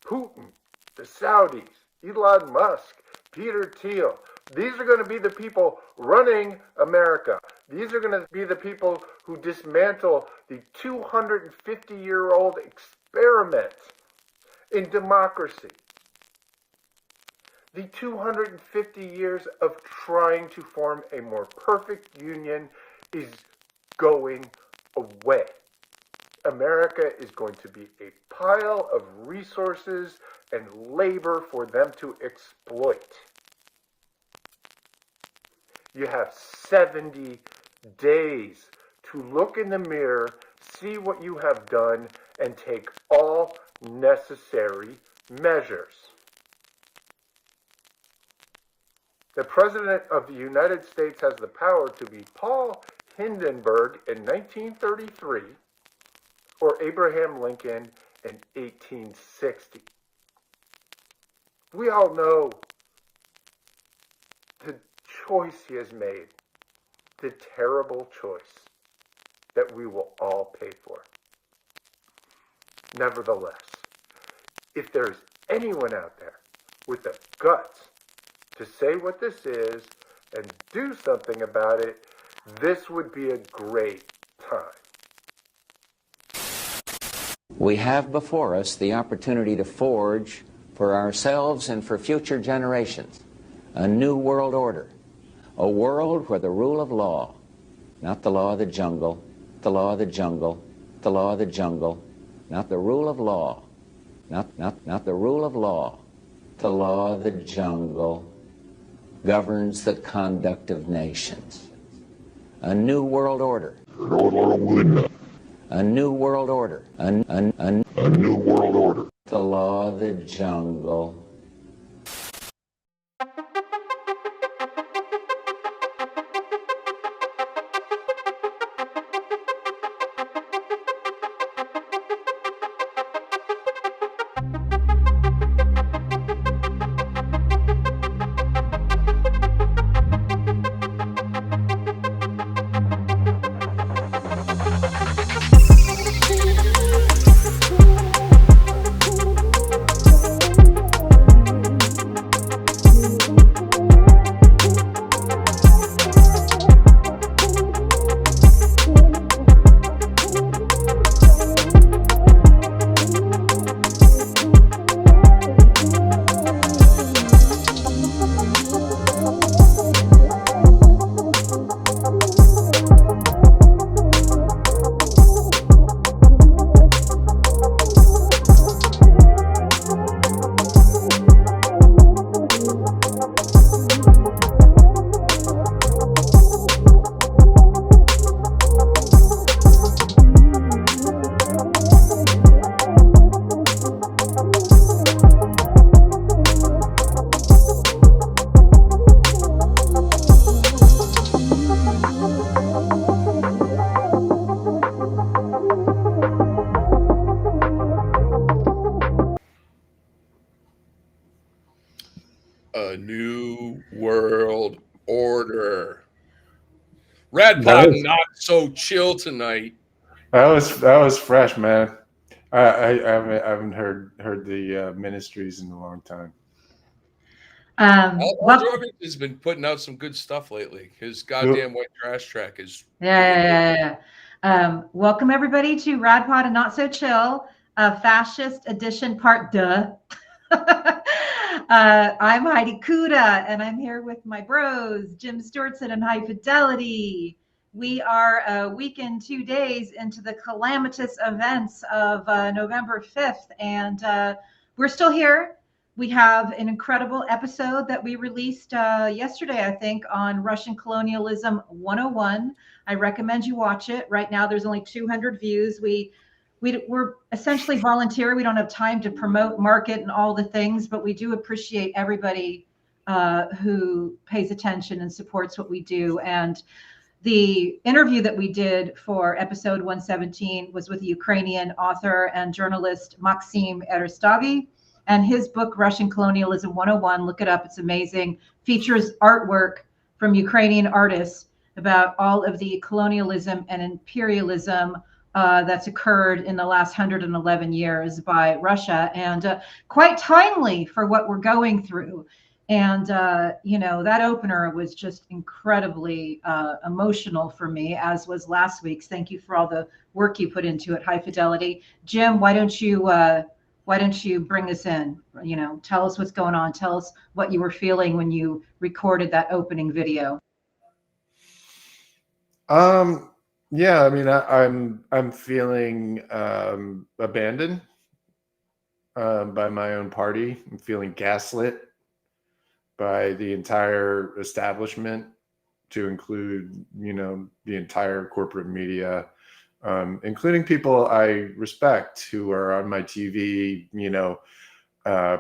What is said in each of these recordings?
Putin, the Saudis, Elon Musk, Peter Thiel. These are going to be the people running America. These are going to be the people who dismantle the 250-year-old experiment in democracy. The 250 years of trying to form a more perfect union is going away. America is going to be a pile of resources and labor for them to exploit. You have 70 days to look in the mirror, see what you have done, and take all necessary measures. The President of the United States has the power to be Paul Hindenburg in 1933 or Abraham Lincoln in 1860. We all know the choice he has made, the terrible choice that we will all pay for. Nevertheless, if there's anyone out there with the guts to say what this is and do something about it, this would be a great time. We have before us the opportunity to forge for ourselves and for future generations a new world order, a world where the rule of law, not the law of the jungle, the law of the jungle, the law of the jungle, not the rule of law, not the rule of law, the law of the jungle, governs the conduct of nations. A new world order. A new world order. A new world order. The law of the jungle. A new world order. Red Pod not so chill tonight. That was fresh, man. I haven't heard the ministries in a long time. Al Jordan has been putting out some good stuff lately. His goddamn white trash track is yeah. Welcome everybody to Rad Pod and Not So Chill, Fascist Edition Part Duh. I'm Heidi Kuda, and I'm here with my bros, Jim Stewartson and High Fidelity. We are a week and 2 days into the calamitous events of November 5th, and we're still here. We have an incredible episode that we released yesterday, I think, on Russian Colonialism 101. I recommend you watch it. Right now, there's only 200 views. We're essentially volunteer. We don't have time to promote, market, and all the things, but we do appreciate everybody who pays attention and supports what we do. And the interview that we did for episode 117 was with the Ukrainian author and journalist Maxim Erestavy, and his book, Russian Colonialism 101. Look it up. It's amazing. Features artwork from Ukrainian artists about all of the colonialism and imperialism that's occurred in the last 111 years by Russia, and quite timely for what we're going through. And, that opener was just incredibly emotional for me, as was last week's. Thank you for all the work you put into it, High Fidelity. Jim, why don't you bring us in? Tell us what's going on. Tell us what you were feeling when you recorded that opening video. Yeah, I mean, I'm feeling abandoned by my own party. I'm feeling gaslit by the entire establishment, to include, the entire corporate media, including people I respect who are on my TV,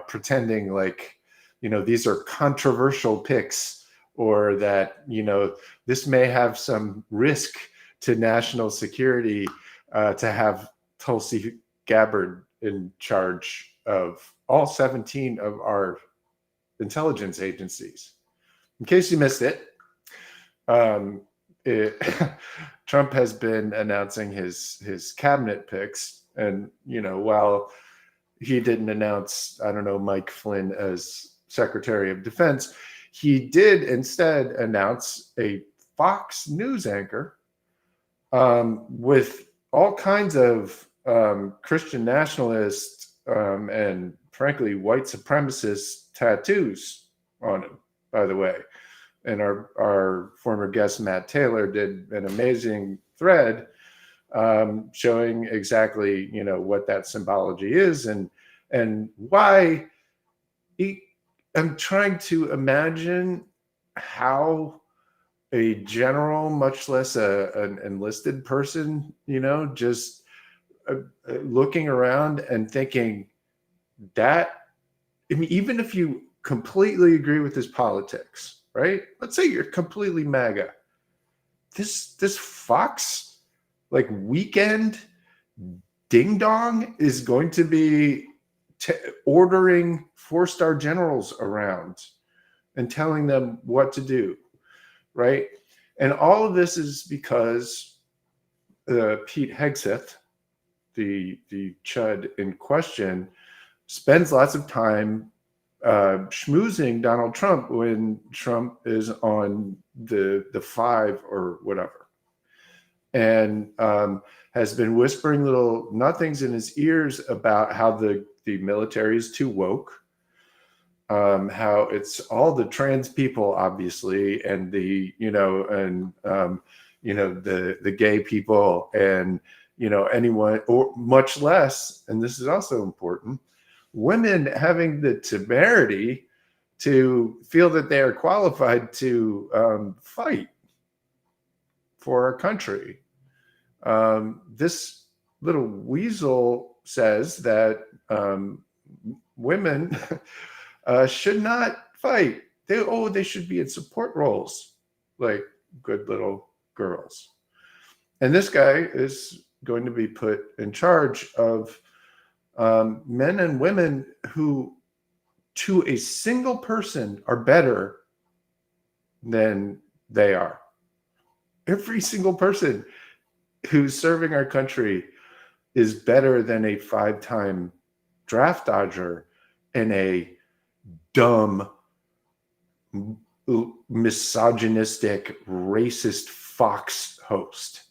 pretending like, these are controversial picks, or that, this may have some risk to national security to have Tulsi Gabbard in charge of all 17 of our intelligence agencies. In case you missed it, Trump has been announcing his cabinet picks, and while he didn't announce, I don't know, Mike Flynn as Secretary of Defense, he did instead announce a Fox News anchor with all kinds of Christian nationalist and frankly white supremacist tattoos on him, by the way. And our former guest Matt Taylor did an amazing thread showing exactly what that symbology is and why. I'm trying to imagine how a general, much less an enlisted person, just looking around and thinking that, I mean, even if you completely agree with his politics, right? Let's say you're completely MAGA. This Fox weekend ding dong is going to be ordering 4-star generals around and telling them what to do, right? And all of this is because Pete Hegseth, the chud in question, spends lots of time schmoozing Donald Trump when Trump is on the 5 or whatever, and has been whispering little nothings in his ears about how the military is too woke, how it's all the trans people, obviously, and the gay people, and anyone, or much less, and this is also important, women having the temerity to feel that they are qualified to fight for our country. This little weasel says that women should not fight. They should be in support roles, like good little girls. And this guy is going to be put in charge of men and women who, to a single person, are better than they are. Every single person who's serving our country is better than a 5-time draft dodger and a dumb, misogynistic, racist Fox host,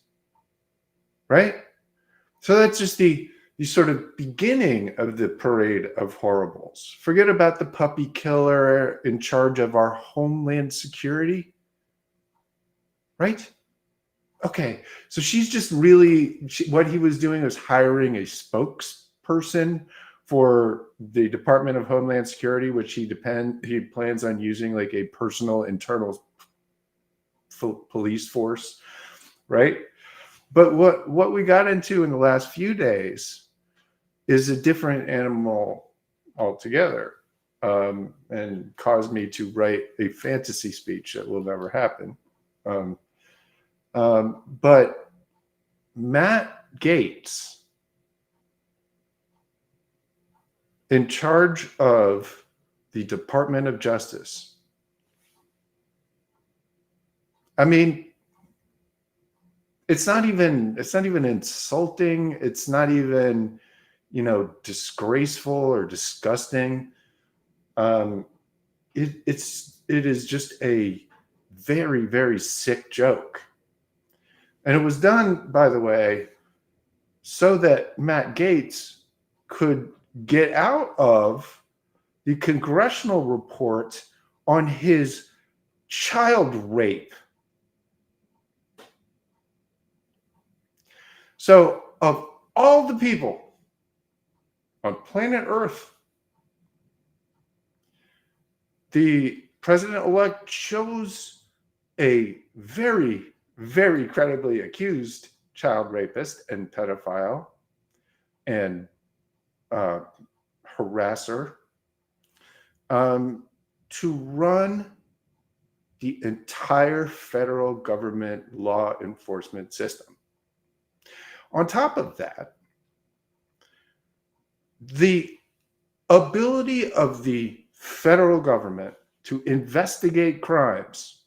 right? So that's just the sort of beginning of the parade of horribles. Forget about the puppy killer in charge of our homeland security, right? Okay, so she's just what he was doing was hiring a spokesperson for the Department of Homeland Security, which he plans on using like a personal internal police force, right? But what we got into in the last few days is a different animal altogether, and caused me to write a fantasy speech that will never happen. But Matt Gaetz, in charge of the Department of Justice, I mean, it's not even insulting. It's not even, disgraceful or disgusting. It is just a very, very sick joke. And it was done, by the way, so that Matt Gaetz could get out of the congressional report on his child rape. So, of all the people on planet Earth, the president-elect chose a very, very credibly accused child rapist and pedophile and harasser to run the entire federal government law enforcement system. On top of that, the ability of the federal government to investigate crimes,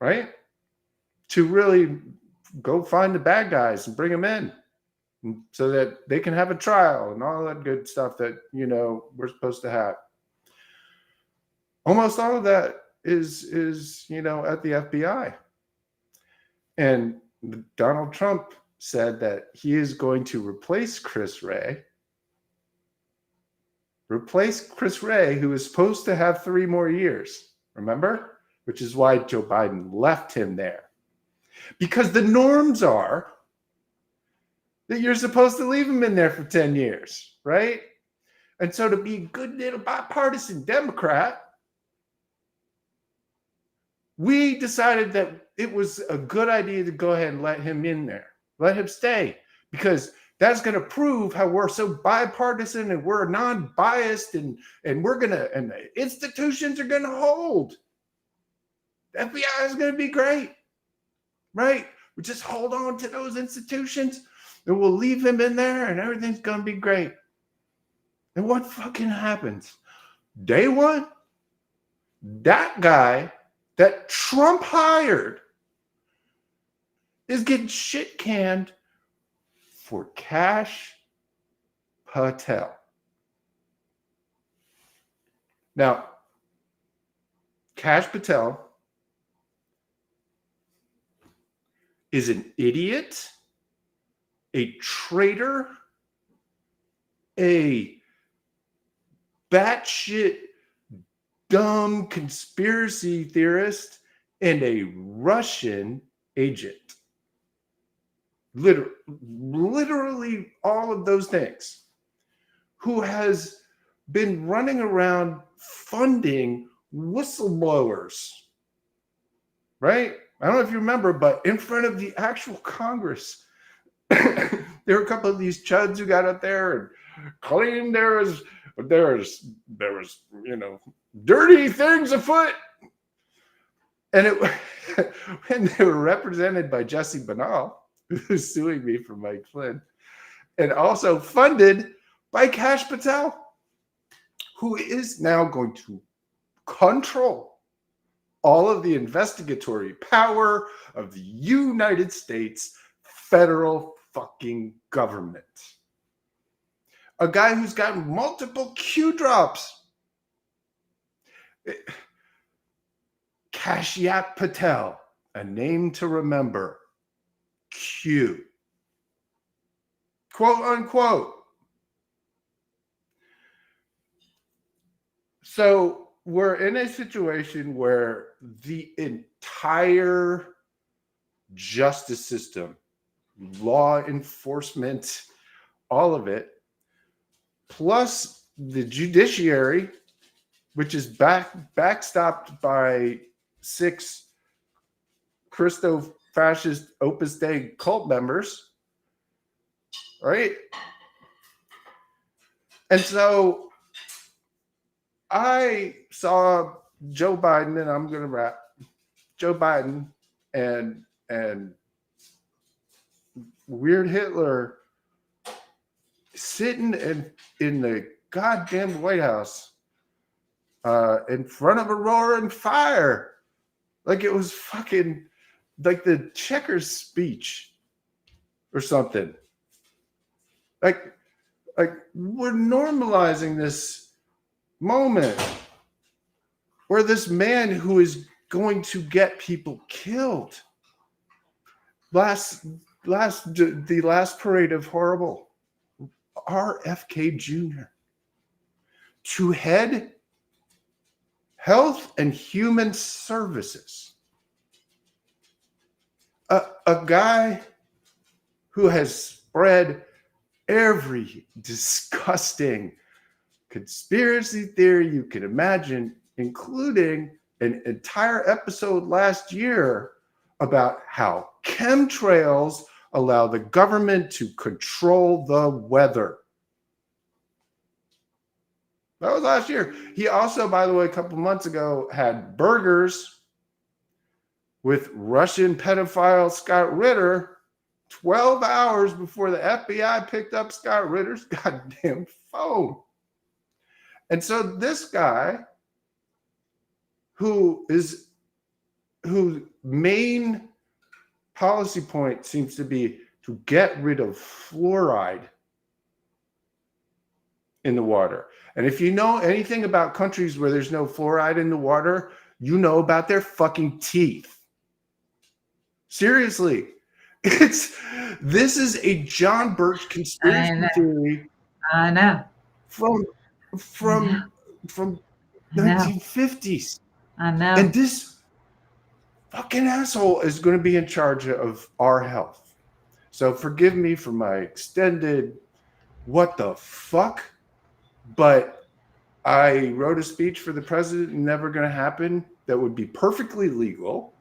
right? To really go find the bad guys and bring them in so that they can have a trial and all that good stuff that, we're supposed to have. Almost all of that is at the FBI. And Donald Trump said that he is going to replace Chris Wray, who is supposed to have 3 more years, remember? Which is why Joe Biden left him there. Because the norms are that you're supposed to leave him in there for 10 years, right? And so to be a good little bipartisan Democrat, we decided that it was a good idea to go ahead and let him in there, let him stay, because that's going to prove how we're so bipartisan and we're non-biased and the institutions are going to hold. The FBI is going to be great, right? We just hold on to those institutions and we'll leave him in there and everything's going to be great. And what fucking happens? Day one, that guy that Trump hired is getting shit canned for Kash Patel. Now, Kash Patel is an idiot, a traitor, a batshit dumb conspiracy theorist, and a Russian agent. Literally all of those things. Who has been running around funding whistleblowers, right? I don't know if you remember, but in front of the actual Congress, there were a couple of these chuds who got up there and claimed there was dirty things afoot. And when they were represented by Jesse Banal, who's suing me for Mike Flynn, and also funded by Kash Patel, who is now going to control all of the investigatory power of the United States federal fucking government. A guy who's got multiple Q drops. Kashyap Patel, a name to remember. Q. Quote unquote. So we're in a situation where the entire justice system, law enforcement, all of it, plus the judiciary, which is backstopped by 6 Christo-fascist Opus Dei cult members, right? And so I saw Joe Biden, and I'm going to wrap, Joe Biden and Weird Hitler sitting in the goddamn White House in front of a roaring fire. Like it was fucking like the Checkers speech or something. Like we're normalizing this moment where this man who is going to get people killed. The last parade of horrible, RFK Jr. to head Health and Human Services. A guy who has spread every disgusting conspiracy theory you can imagine, including an entire episode last year about how chemtrails allow the government to control the weather. That was last year. He also, by the way, a couple months ago, had burgers with Russian pedophile Scott Ritter 12 hours before the FBI picked up Scott Ritter's goddamn phone. And so this guy, whose main policy point seems to be to get rid of fluoride in the water. And if you know anything about countries where there's no fluoride in the water, you know about their fucking teeth. Seriously. This is a John Birch conspiracy theory. I know. From 1950s. I know. And this fucking asshole is going to be in charge of our health. So forgive me for my extended what the fuck, but I wrote a speech for the president, never going to happen, that would be perfectly legal,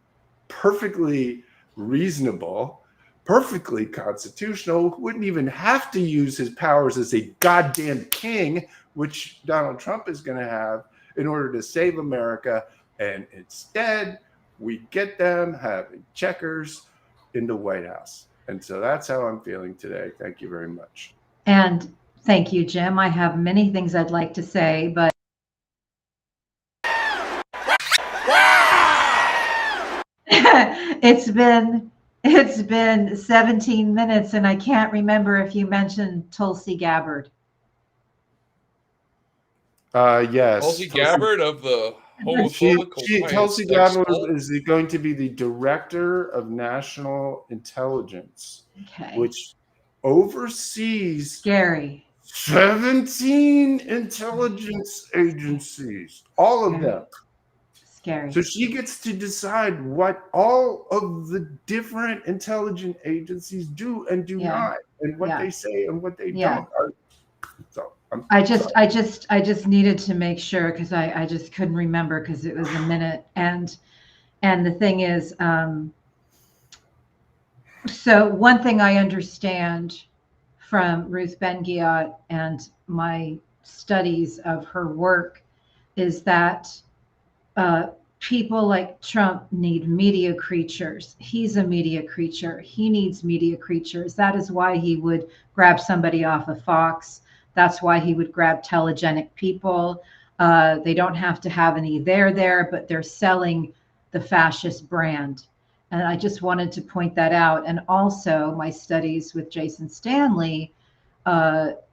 perfectly reasonable, perfectly constitutional, wouldn't even have to use his powers as a goddamn king, which Donald Trump is going to have in order to save America. And instead, we get them having checkers in the White House. And so that's how I'm feeling today. Thank you very much. And thank you, Jim. I have many things I'd like to say, but it's been 17 minutes and I can't remember if you mentioned Tulsi Gabbard. Yes. Tulsi Gabbard of the homophobic. Tulsi Gabbard is going to be the director of national intelligence, which oversees scary 17 intelligence agencies, all of them. Scary. So she gets to decide what all of the different intelligence agencies do and do not, and what they say and what they don't. So I just needed to make sure because I just couldn't remember because it was a minute. And the thing is, so one thing I understand from Ruth Ben-Ghiat and my studies of her work is that people like Trump need media creatures. He's a media creature. He needs media creatures. That is why he would grab somebody off of Fox. That's why he would grab telegenic people. They don't have to have any there, but they're selling the fascist brand. And I just wanted to point that out. And also my studies with Jason Stanley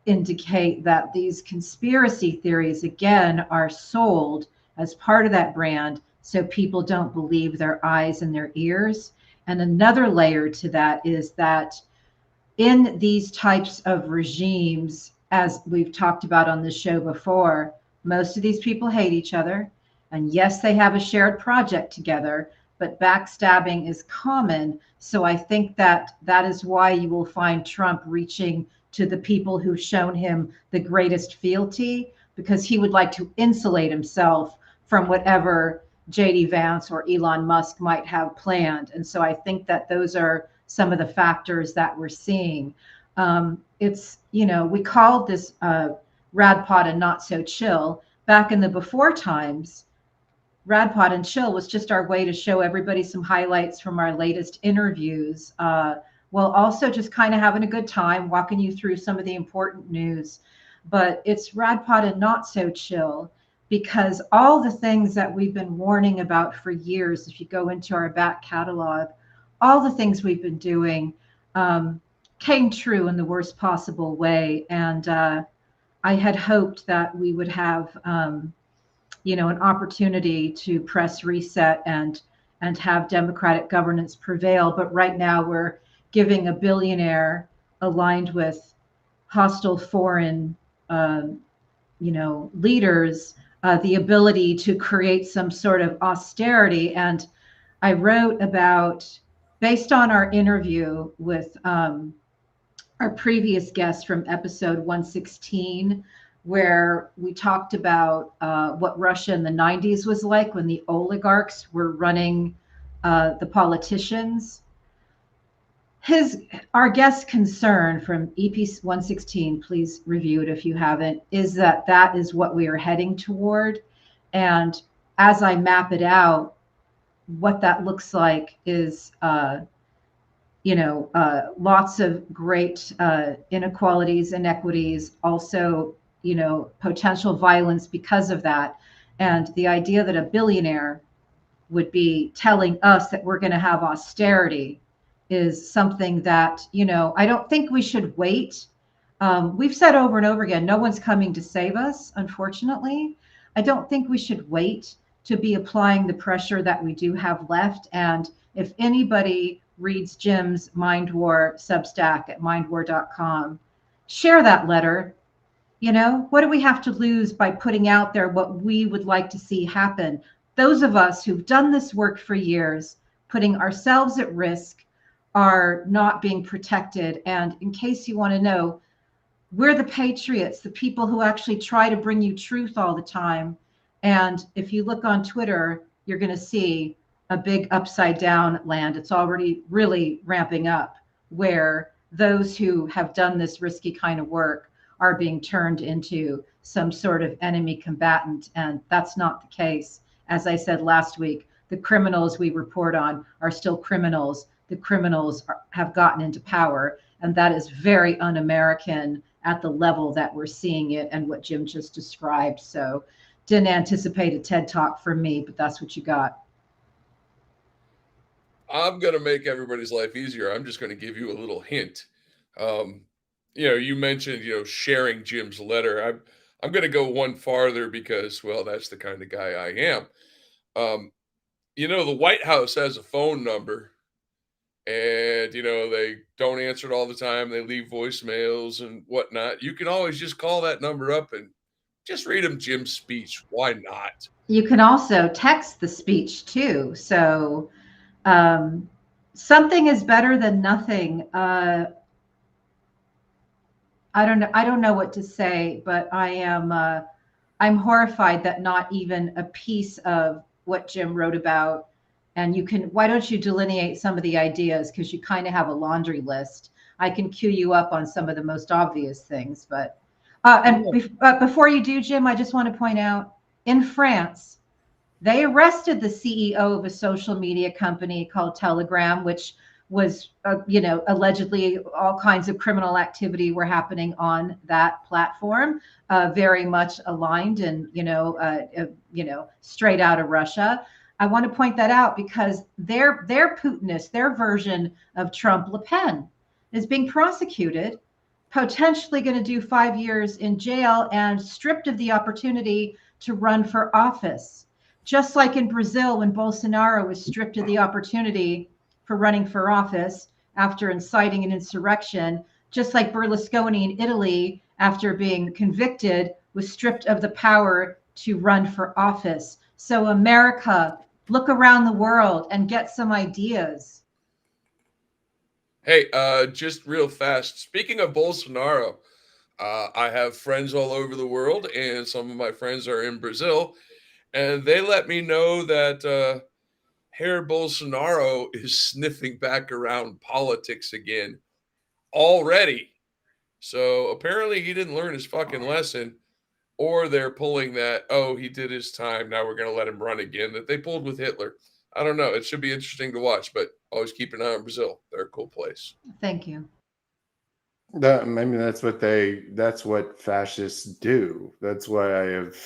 indicate that these conspiracy theories, again, are sold as part of that brand so people don't believe their eyes and their ears. And another layer to that is that in these types of regimes, as we've talked about on this show before, most of these people hate each other. And yes, they have a shared project together, but backstabbing is common. So I think that is why you will find Trump reaching to the people who've shown him the greatest fealty, because he would like to insulate himself from whatever J.D. Vance or Elon Musk might have planned. And so I think that those are some of the factors that we're seeing. It's, we called this Radpod and Not So Chill. Back in the before times, Radpod and Chill was just our way to show everybody some highlights from our latest interviews, while also just kind of having a good time, walking you through some of the important news. But it's Radpod and Not So Chill, because all the things that we've been warning about for years, if you go into our back catalog, all the things we've been doing, came true in the worst possible way. And I had hoped that we would have, an opportunity to press reset and have democratic governance prevail. But right now we're giving a billionaire aligned with hostile foreign, leaders the ability to create some sort of austerity. And I wrote about, based on our interview with our previous guest from episode 116, where we talked about what Russia in the 90s was like when the oligarchs were running the politicians. Our guest concern from EP 116, please review it if you haven't, is that is what we are heading toward. And as I map it out, what that looks like is lots of great inequalities, inequities, also, potential violence because of that. And the idea that a billionaire would be telling us that we're going to have austerity is something that, I don't think we should wait. We've said over and over again, no one's coming to save us, unfortunately. I don't think we should wait to be applying the pressure that we do have left. And if anybody reads Jim's Mind War Substack at mindwar.com, share that letter. What do we have to lose by putting out there what we would like to see happen? Those of us who've done this work for years, putting ourselves at risk, are not being protected. And in case you want to know, we're the patriots, the people who actually try to bring you truth all the time. And if you look on Twitter, you're going to see a big upside down land. It's already really ramping up, where those who have done this risky kind of work are being turned into some sort of enemy combatant. And that's not the case. As I said last week, the criminals we report on are still criminals. The criminals have gotten into power, and that is very un-American at the level that we're seeing it and what Jim just described. So didn't anticipate a TED Talk from me, but that's what you got. I'm going to make everybody's life easier. I'm just going to give you a little hint. You mentioned, sharing Jim's letter. I'm going to go one farther because, well, that's the kind of guy I am. The White House has a phone number, and, they don't answer it all the time. They leave voicemails and whatnot. You can always just call that number up and just read him Jim's speech. Why not? You can also text the speech too. So something is better than nothing. I don't know what to say, but I'm horrified that not even a piece of what Jim wrote about. And why don't you delineate some of the ideas? Because you kind of have a laundry list. I can cue you up on some of the most obvious things, but before you do, Jim, I just want to point out, in France, they arrested the CEO of a social media company called Telegram, which was, allegedly all kinds of criminal activity were happening on that platform, very much aligned and, straight out of Russia. I want to point that out because their Putinist, their version of Trump, Le Pen, is being prosecuted, potentially going to do 5 years in jail and stripped of the opportunity to run for office. Just like in Brazil, when Bolsonaro was stripped of the opportunity for running for office after inciting an insurrection, just like Berlusconi in Italy, after being convicted, was stripped of the power to run for office. So America, look around the world and get some ideas. Hey, just real fast. Speaking of Bolsonaro, I have friends all over the world, and some of my friends are in Brazil, and they let me know that Jair Bolsonaro is sniffing back around politics again already. So apparently he didn't learn his fucking lesson, or they're pulling that, oh, he did his time, now we're going to let him run again, that they pulled with Hitler. I don't know. It should be interesting to watch, but always keep an eye on Brazil. They're a cool place. Thank you. That's what fascists do. That's why I have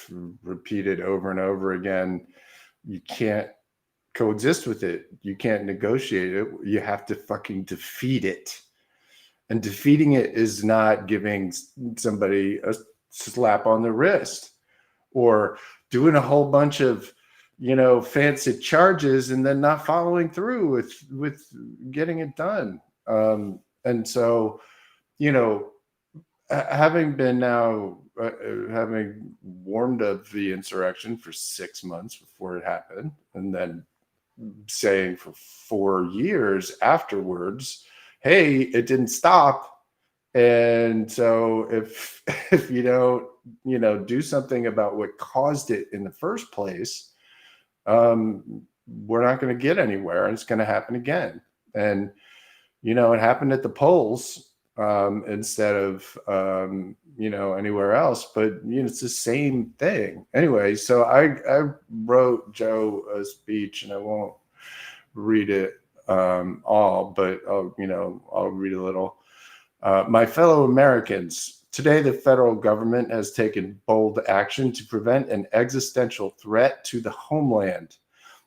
repeated over and over again, you can't coexist with it. You can't negotiate it. You have to fucking defeat it. And defeating it is not giving somebody a slap on the wrist or doing a whole bunch of, fancy charges and then not following through with getting it done. And so, having been now having warmed up the insurrection for 6 months before it happened, and then saying for 4 years afterwards, hey, it didn't stop. And so if you don't, do something about what caused it in the first place, we're not going to get anywhere, and it's going to happen again. And it happened at the polls instead of anywhere else, but it's the same thing anyway. So I wrote Joe a speech, and I won't read it all, but I'll read a little. My fellow Americans, today the federal government has taken bold action to prevent an existential threat to the homeland.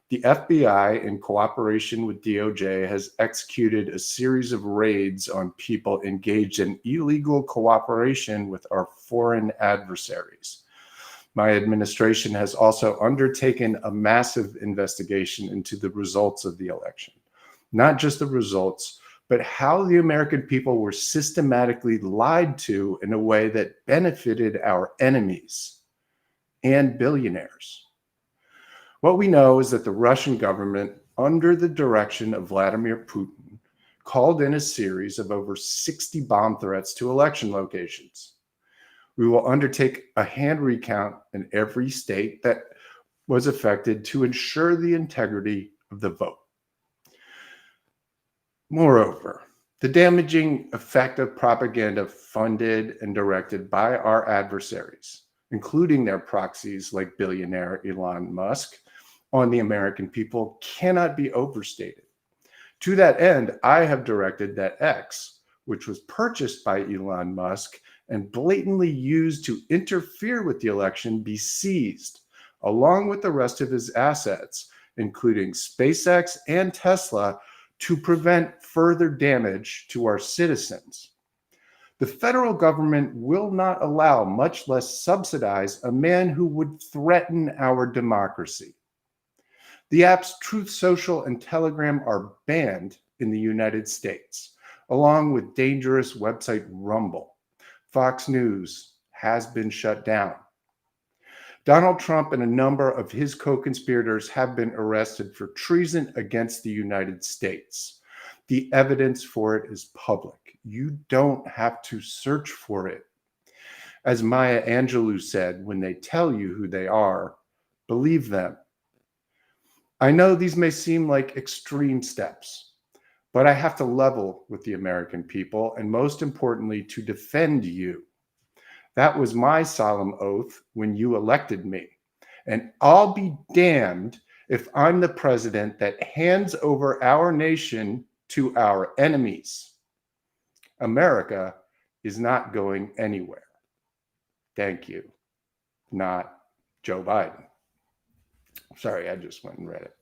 The FBI, in cooperation with DOJ, has executed a series of raids on people engaged in illegal cooperation with our foreign adversaries. My administration has also undertaken a massive investigation into the results of the election. Not just the results, but how the American people were systematically lied to in a way that benefited our enemies and billionaires. What we know is that the Russian government, under the direction of Vladimir Putin, called in a series of over 60 bomb threats to election locations. We will undertake a hand recount in every state that was affected to ensure the integrity of the vote. Moreover, the damaging effect of propaganda funded and directed by our adversaries, including their proxies like billionaire Elon Musk, on the American people cannot be overstated. To that end, I have directed that X, which was purchased by Elon Musk and blatantly used to interfere with the election, be seized, along with the rest of his assets, including SpaceX and Tesla, to prevent further damage to our citizens. The federal government will not allow, much less subsidize, a man who would threaten our democracy. The apps Truth Social and Telegram are banned in the United States, along with dangerous website Rumble. Fox News has been shut down. Donald Trump and a number of his co-conspirators have been arrested for treason against the United States. The evidence for it is public. You don't have to search for it. As Maya Angelou said, when they tell you who they are, believe them. I know these may seem like extreme steps, but I have to level with the American people, and most importantly, to defend you. That was my solemn oath when you elected me. And I'll be damned if I'm the president that hands over our nation to our enemies. America is not going anywhere. Thank you. Not Joe Biden. Sorry, I just went and read it.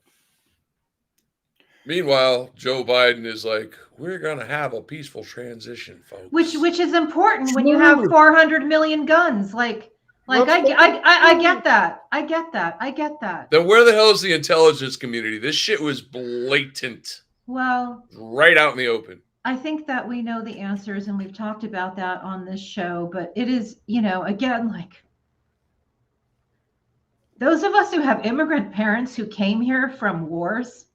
Meanwhile, Joe Biden is like, we're going to have a peaceful transition, folks. Which is important when you have 400 million guns. I get that. I get that. Then where the hell is the intelligence community? This shit was blatant. Well, right out in the open. I think that we know the answers, and we've talked about that on this show, but it is, again, like those of us who have immigrant parents who came here from wars,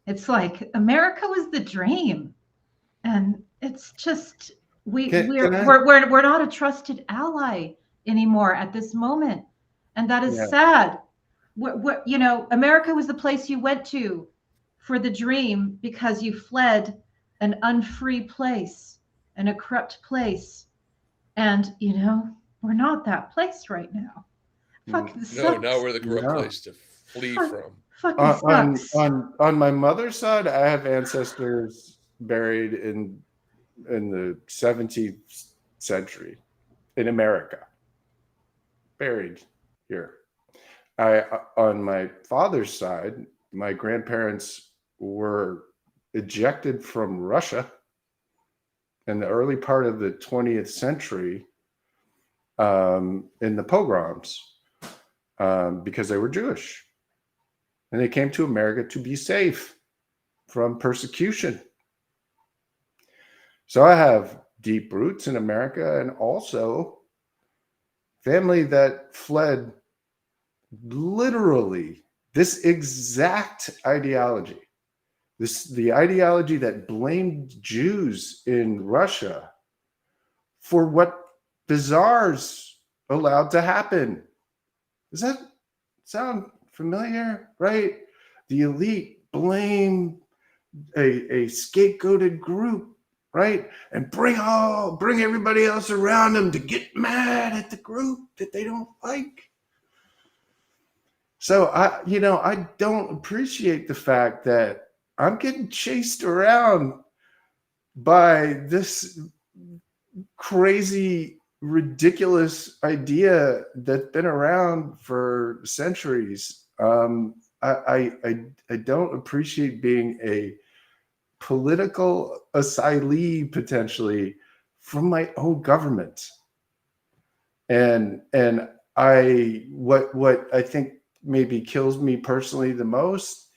it's like America was the dream. And it's just, we're not a trusted ally anymore at this moment. And that is sad. America was the place you went to for the dream because you fled an unfree place and a corrupt place. And, we're not that place right now. Fucking sucks. No, now we're the corrupt place to flee from. Fucking sucks. On my mother's side, I have ancestors buried in the 17th century in America. Buried here. On my father's side, my grandparents were ejected from Russia in the early part of the 20th century in the pogroms because they were Jewish. And they came to America to be safe from persecution. So I have deep roots in America and also family that fled literally this exact ideology. The ideology that blamed Jews in Russia for what bizarres allowed to happen. Does that sound familiar? Right? The elite blame a scapegoated group, right? And bring everybody else around them to get mad at the group that they don't like. So I don't appreciate the fact that I'm getting chased around by this crazy, ridiculous idea that's been around for centuries. I don't appreciate being a political asylee potentially from my own government. And what I think maybe kills me personally the most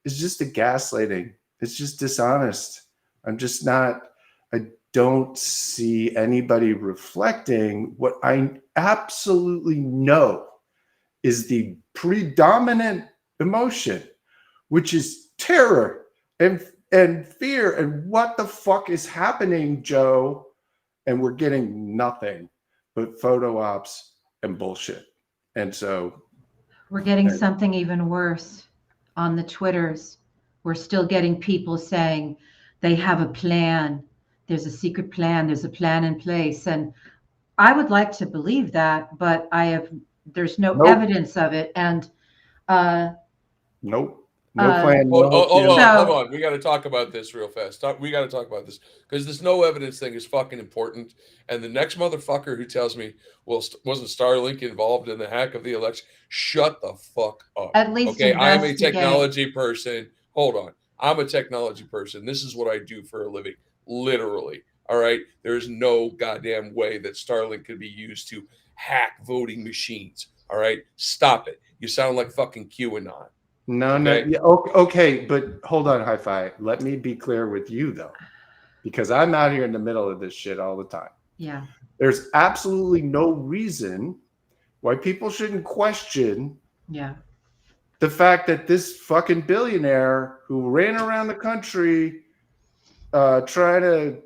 is just the gaslighting. It's just dishonest. I don't see anybody reflecting what I absolutely know is the predominant emotion, which is terror and fear. And what the fuck is happening, Joe? And we're getting nothing but photo ops and bullshit. And so we're getting something even worse on the Twitters. We're still getting people saying they have a plan. There's a secret plan. There's a plan in place. And I would like to believe that, but there's no evidence of it. And nope. No plan. Hold on. We got to talk about this real fast. We got to talk about this because this no evidence thing is fucking important. And the next motherfucker who tells me, well, wasn't Starlink involved in the hack of the election? Shut the fuck up. At least okay, I'm a technology person. Hold on. I'm a technology person. This is what I do for a living. Literally. All right. There's no goddamn way that Starlink could be used to hack voting machines. All right. Stop it. You sound like fucking QAnon. No. Yeah, okay, but hold on, Hi-Fi. Let me be clear with you, though, because I'm out here in the middle of this shit all the time. Yeah. There's absolutely no reason why people shouldn't question the fact that this fucking billionaire who ran around the country trying to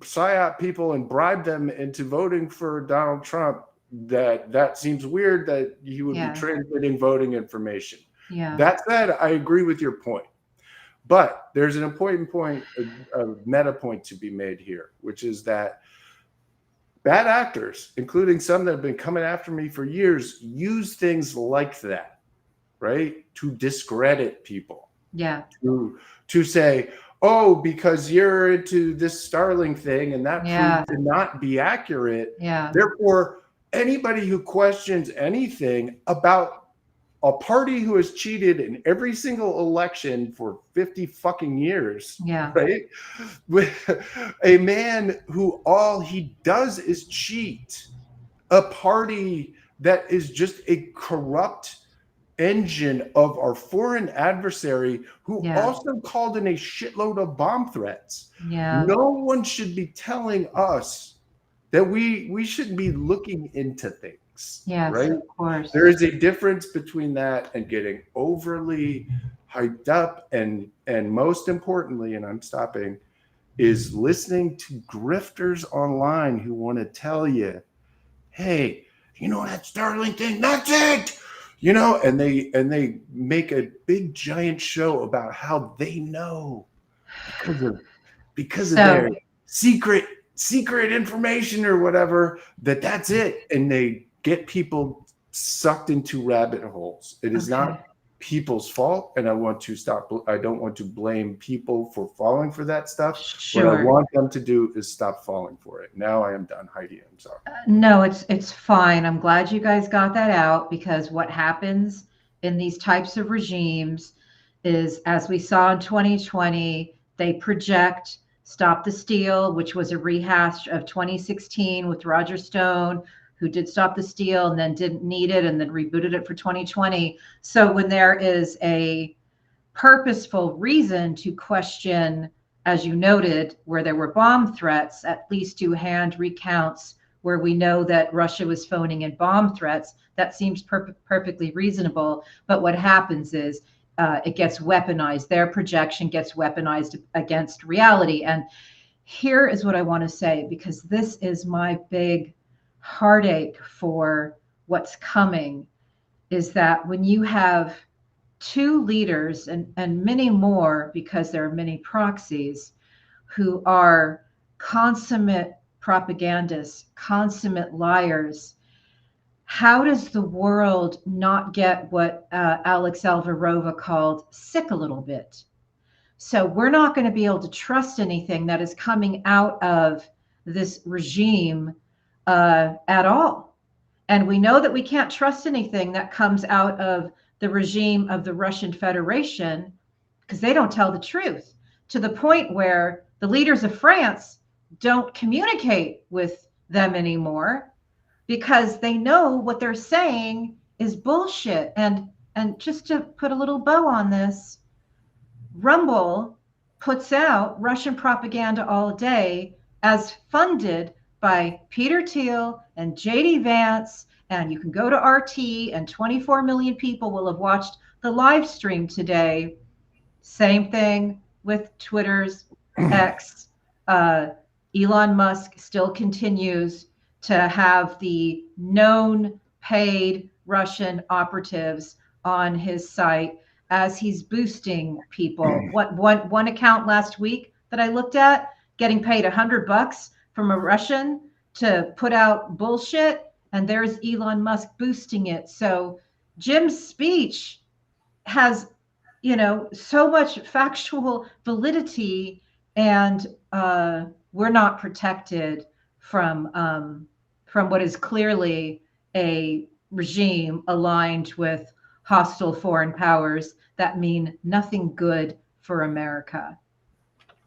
psyop people and bribe them into voting for Donald Trump, that seems weird that he would be transmitting voting information. Yeah. That said, I agree with your point. But there's an important point, a meta point to be made here, which is that bad actors, including some that have been coming after me for years, use things like that, right? To discredit people. Yeah. To say, oh, because you're into this Starlink thing and that proved to not be accurate. Yeah. Therefore, anybody who questions anything about a party who has cheated in every single election for 50 fucking years, right? With a man who all he does is cheat, a party that is just a corrupt engine of our foreign adversary who also called in a shitload of bomb threats. No one should be telling us that we should be looking into things. Yes, right? Of course. There is a difference between that and getting overly hyped up and most importantly, and I'm stopping, is listening to grifters online who want to tell you, hey, you know that Starlink thing, that's it. You know, and they make a big giant show about how they know because of their secret information or whatever, that's it. And they get people sucked into rabbit holes. It is not people's fault, and I want to stop. I don't want to blame people for falling for that stuff. What I want them to do is stop falling for it. Now I am done, Heidi. I'm sorry. No, it's fine. I'm glad you guys got that out, because what happens in these types of regimes is, as we saw in 2020, they project Stop the Steal, which was a rehash of 2016 with Roger Stone, who did Stop the Steal and then didn't need it and then rebooted it for 2020. So when there is a purposeful reason to question, as you noted, where there were bomb threats, at least 2 hand recounts where we know that Russia was phoning in bomb threats, that seems perfectly reasonable. But what happens is it gets weaponized. Their projection gets weaponized against reality. And here is what I want to say, because this is my big heartache for what's coming, is that when you have 2 leaders and many more, because there are many proxies, who are consummate propagandists, consummate liars, how does the world not get what Alex Alvarova called sick a little bit? So we're not going to be able to trust anything that is coming out of this regime at all. And we know that we can't trust anything that comes out of the regime of the Russian Federation, because they don't tell the truth, to the point where the leaders of France don't communicate with them anymore, because they know what they're saying is bullshit. And just to put a little bow on this, Rumble puts out Russian propaganda all day, as funded by Peter Thiel and JD Vance. And you can go to RT, and 24 million people will have watched the live stream today. Same thing with Twitter's X. Elon Musk still continues to have the known paid Russian operatives on his site as he's boosting people. One account last week that I looked at, getting paid $100 from a Russian to put out bullshit, and there's Elon Musk boosting it. So Jim's speech has, so much factual validity, and we're not protected from what is clearly a regime aligned with hostile foreign powers that mean nothing good for America.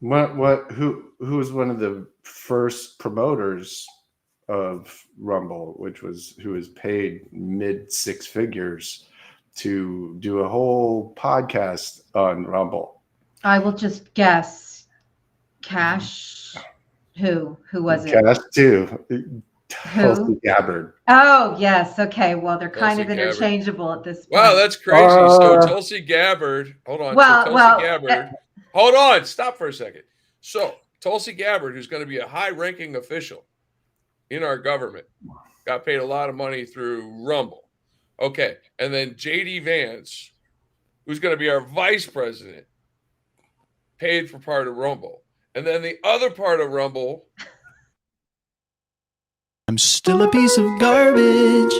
Who was one of the first promoters of Rumble, who was paid mid 6 figures to do a whole podcast on Rumble? I will just guess. Cash. Who was it? Cash too. Tulsi Gabbard. Oh, yes. Okay. Well, they're kind Tulsi of interchangeable at this point. Wow, that's crazy. So Tulsi Gabbard, hold on. Gabbard, hold on. Stop for a second. So Tulsi Gabbard, who's going to be a high-ranking official in our government, got paid a lot of money through Rumble. Okay. And then JD Vance, who's going to be our vice president, paid for part of Rumble. And then the other part of Rumble, I'm still a piece of garbage.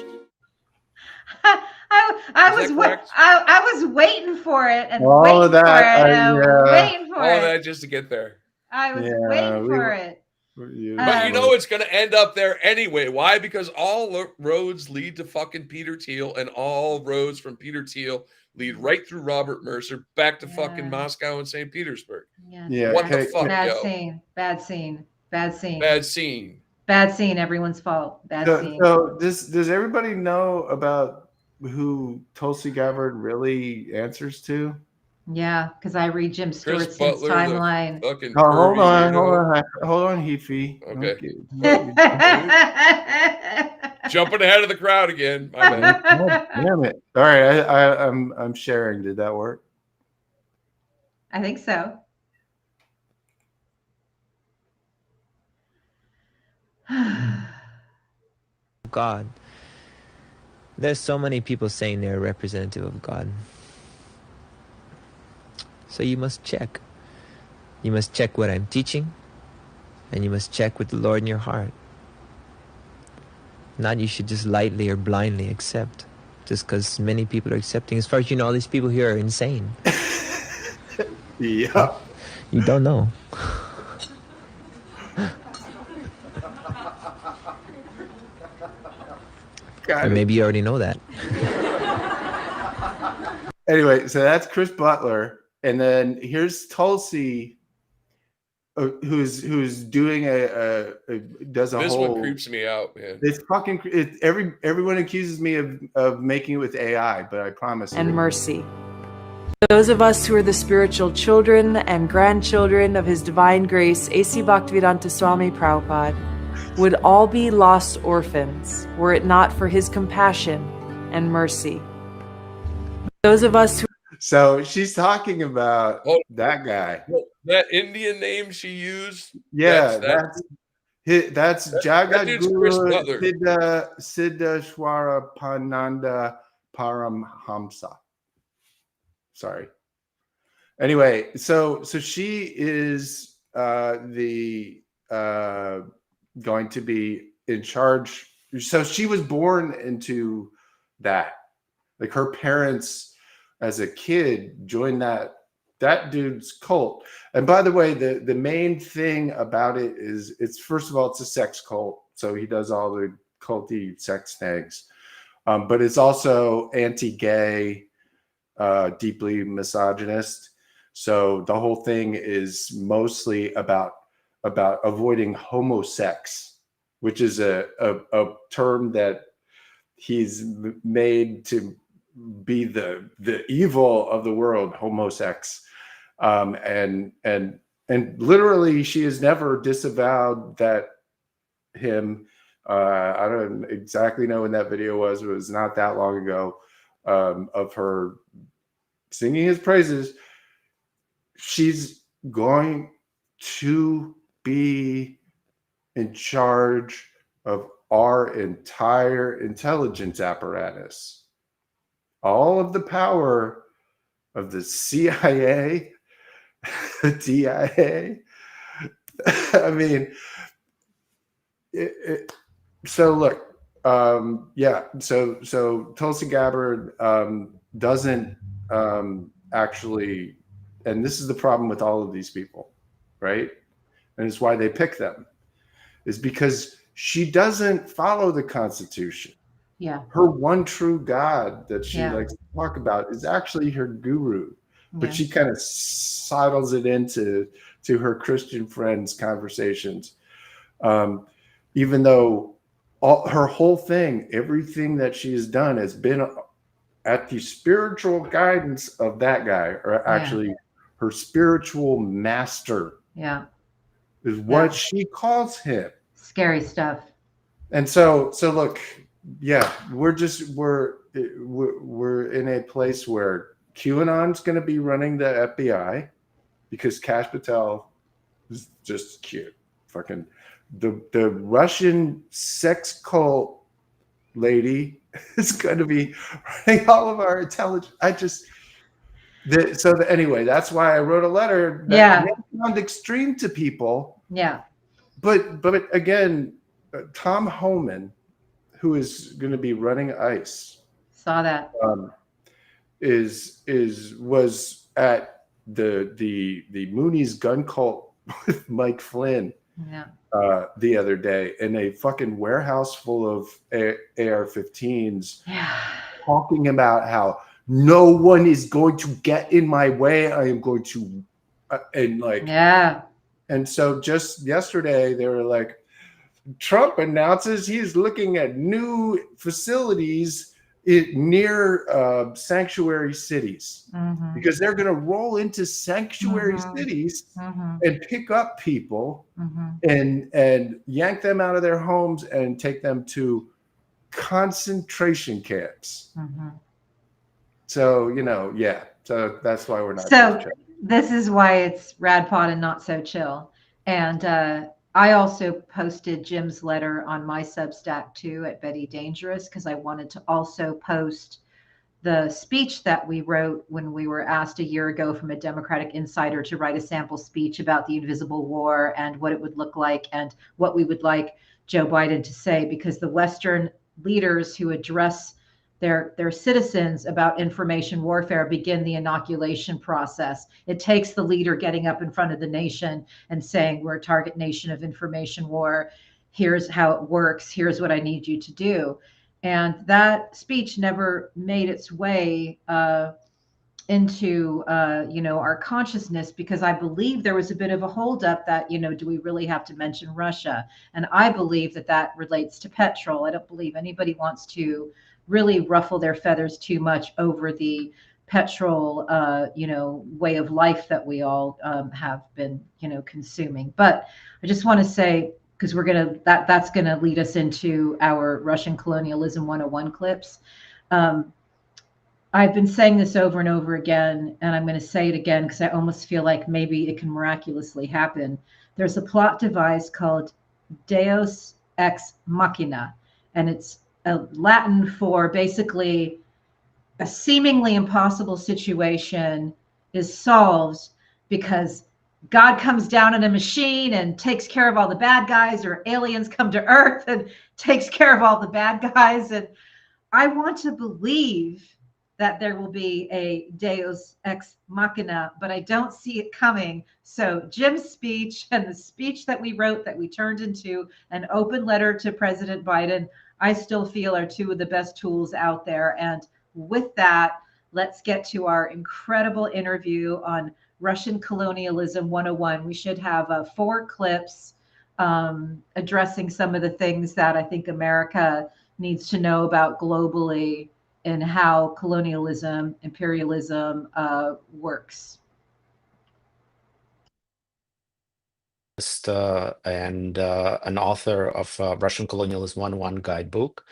I was waiting for it and all waiting of that, waiting for all it. that just to get there. I was waiting for it. But it's going to end up there anyway. Why? Because all roads lead to fucking Peter Thiel, and all roads from Peter Thiel lead right through Robert Mercer back to fucking Moscow and St. Petersburg. Yeah. What the fuck, Bad scene. Everyone's fault. Bad scene. So does everybody know about who Tulsi Gabbard really answers to? Yeah, because I read Jim Stewart's timeline. Hold on, Heafy. Okay. Jumping ahead of the crowd again. My bad. Oh, damn it! All right, I'm sharing. Did that work? I think so. God. There's so many people saying they're representative of God. So you must check. You must check what I'm teaching, and you must check with the Lord in your heart. Not you should just lightly or blindly accept, just because many people are accepting. As far as you know, all these people here are insane. Yeah. You don't know. Or maybe you already know that. Anyway, so that's Chris Butler. And then here's Tulsi. who's doing does a This one whole. creeps me out, man. It's fucking. Everyone accuses me of making it with AI, but I promise. And mercy. Those of us who are the spiritual children and grandchildren of His Divine Grace, A.C. Bhaktivedanta Swami Prabhupada, would all be lost orphans were it not for His compassion and mercy. Those of us who... So she's talking about that guy. That Indian name she used. Yeah, that's Jagadguru Siddheshwarapananda Paramhamsa. Sorry. Anyway, so she is going to be in charge. So she was born into that. Like her parents, as a kid, joined that dude's cult. And by the way, the main thing about it is it's, first of all, it's a sex cult. So he does all the culty sex things. But it's also anti-gay, deeply misogynist. So the whole thing is mostly about avoiding homosex, which is a term that he's made to be the evil of the world, homosex. And literally she has never disavowed that him. I don't exactly know when that video was. It was not that long ago, of her singing his praises. She's going to be in charge of our entire intelligence apparatus. All of the power of the CIA, the DIA. I mean, so look, yeah. So Tulsi Gabbard doesn't actually, and this is the problem with all of these people, right? And it's why they pick them, is because she doesn't follow the Constitution. Yeah. Her one true God that she likes to talk about is actually her guru, but she kind of sidles it into her Christian friends' conversations. Even though her whole thing, everything that she has done has been at the spiritual guidance of that guy, or actually her spiritual master. Yeah. Is what she calls him. Scary stuff. And so look, we're in a place where QAnon's going to be running the FBI because Kash Patel is just cute. Fucking the Russian sex cult lady is going to be running all of our intelligence. Anyway, that's why I wrote a letter that may sound extreme to people. Yeah. But again, Tom Homan, who is going to be running ICE, saw that. Was at the Mooney's gun cult with Mike Flynn the other day in a fucking warehouse full of AR-15s, talking about how no one is going to get in my way. I am going to, And so just yesterday they were like, Trump announces he's looking at new facilities near sanctuary cities, because they're going to roll into sanctuary cities and pick up people and yank them out of their homes and take them to concentration camps. So, so that's why we're not. So this is why it's Rad Pod and not so chill. And I also posted Jim's letter on my Substack too at Betty Dangerous, because I wanted to also post the speech that we wrote when we were asked a year ago from a Democratic insider to write a sample speech about the invisible war and what it would look like and what we would like Joe Biden to say, because the Western leaders who address their citizens about information warfare begin the inoculation process. It takes the leader getting up in front of the nation and saying, we're a target nation of information war. Here's how it works. Here's what I need you to do. And that speech never made its way into our consciousness, because I believe there was a bit of a holdup that, do we really have to mention Russia? And I believe that relates to petrol. I don't believe anybody wants to really ruffle their feathers too much over the petrol, way of life that we all have been, consuming. But I just want to say, because that's gonna lead us into our Russian colonialism 101 clips. I've been saying this over and over again, and I'm going to say it again because I almost feel like maybe it can miraculously happen. There's a plot device called Deus ex machina, and it's a Latin for basically a seemingly impossible situation is solved because God comes down in a machine and takes care of all the bad guys, or aliens come to Earth and takes care of all the bad guys. And I want to believe that there will be a Deus ex machina, but I don't see it coming. So Jim's speech and the speech that we wrote that we turned into an open letter to President Biden, I still feel are two of the best tools out there. And with that, let's get to our incredible interview on Russian Colonialism 101. We should have 4 clips addressing some of the things that I think America needs to know about globally and how colonialism, imperialism works. And an author of Russian Colonialism 101 guidebook.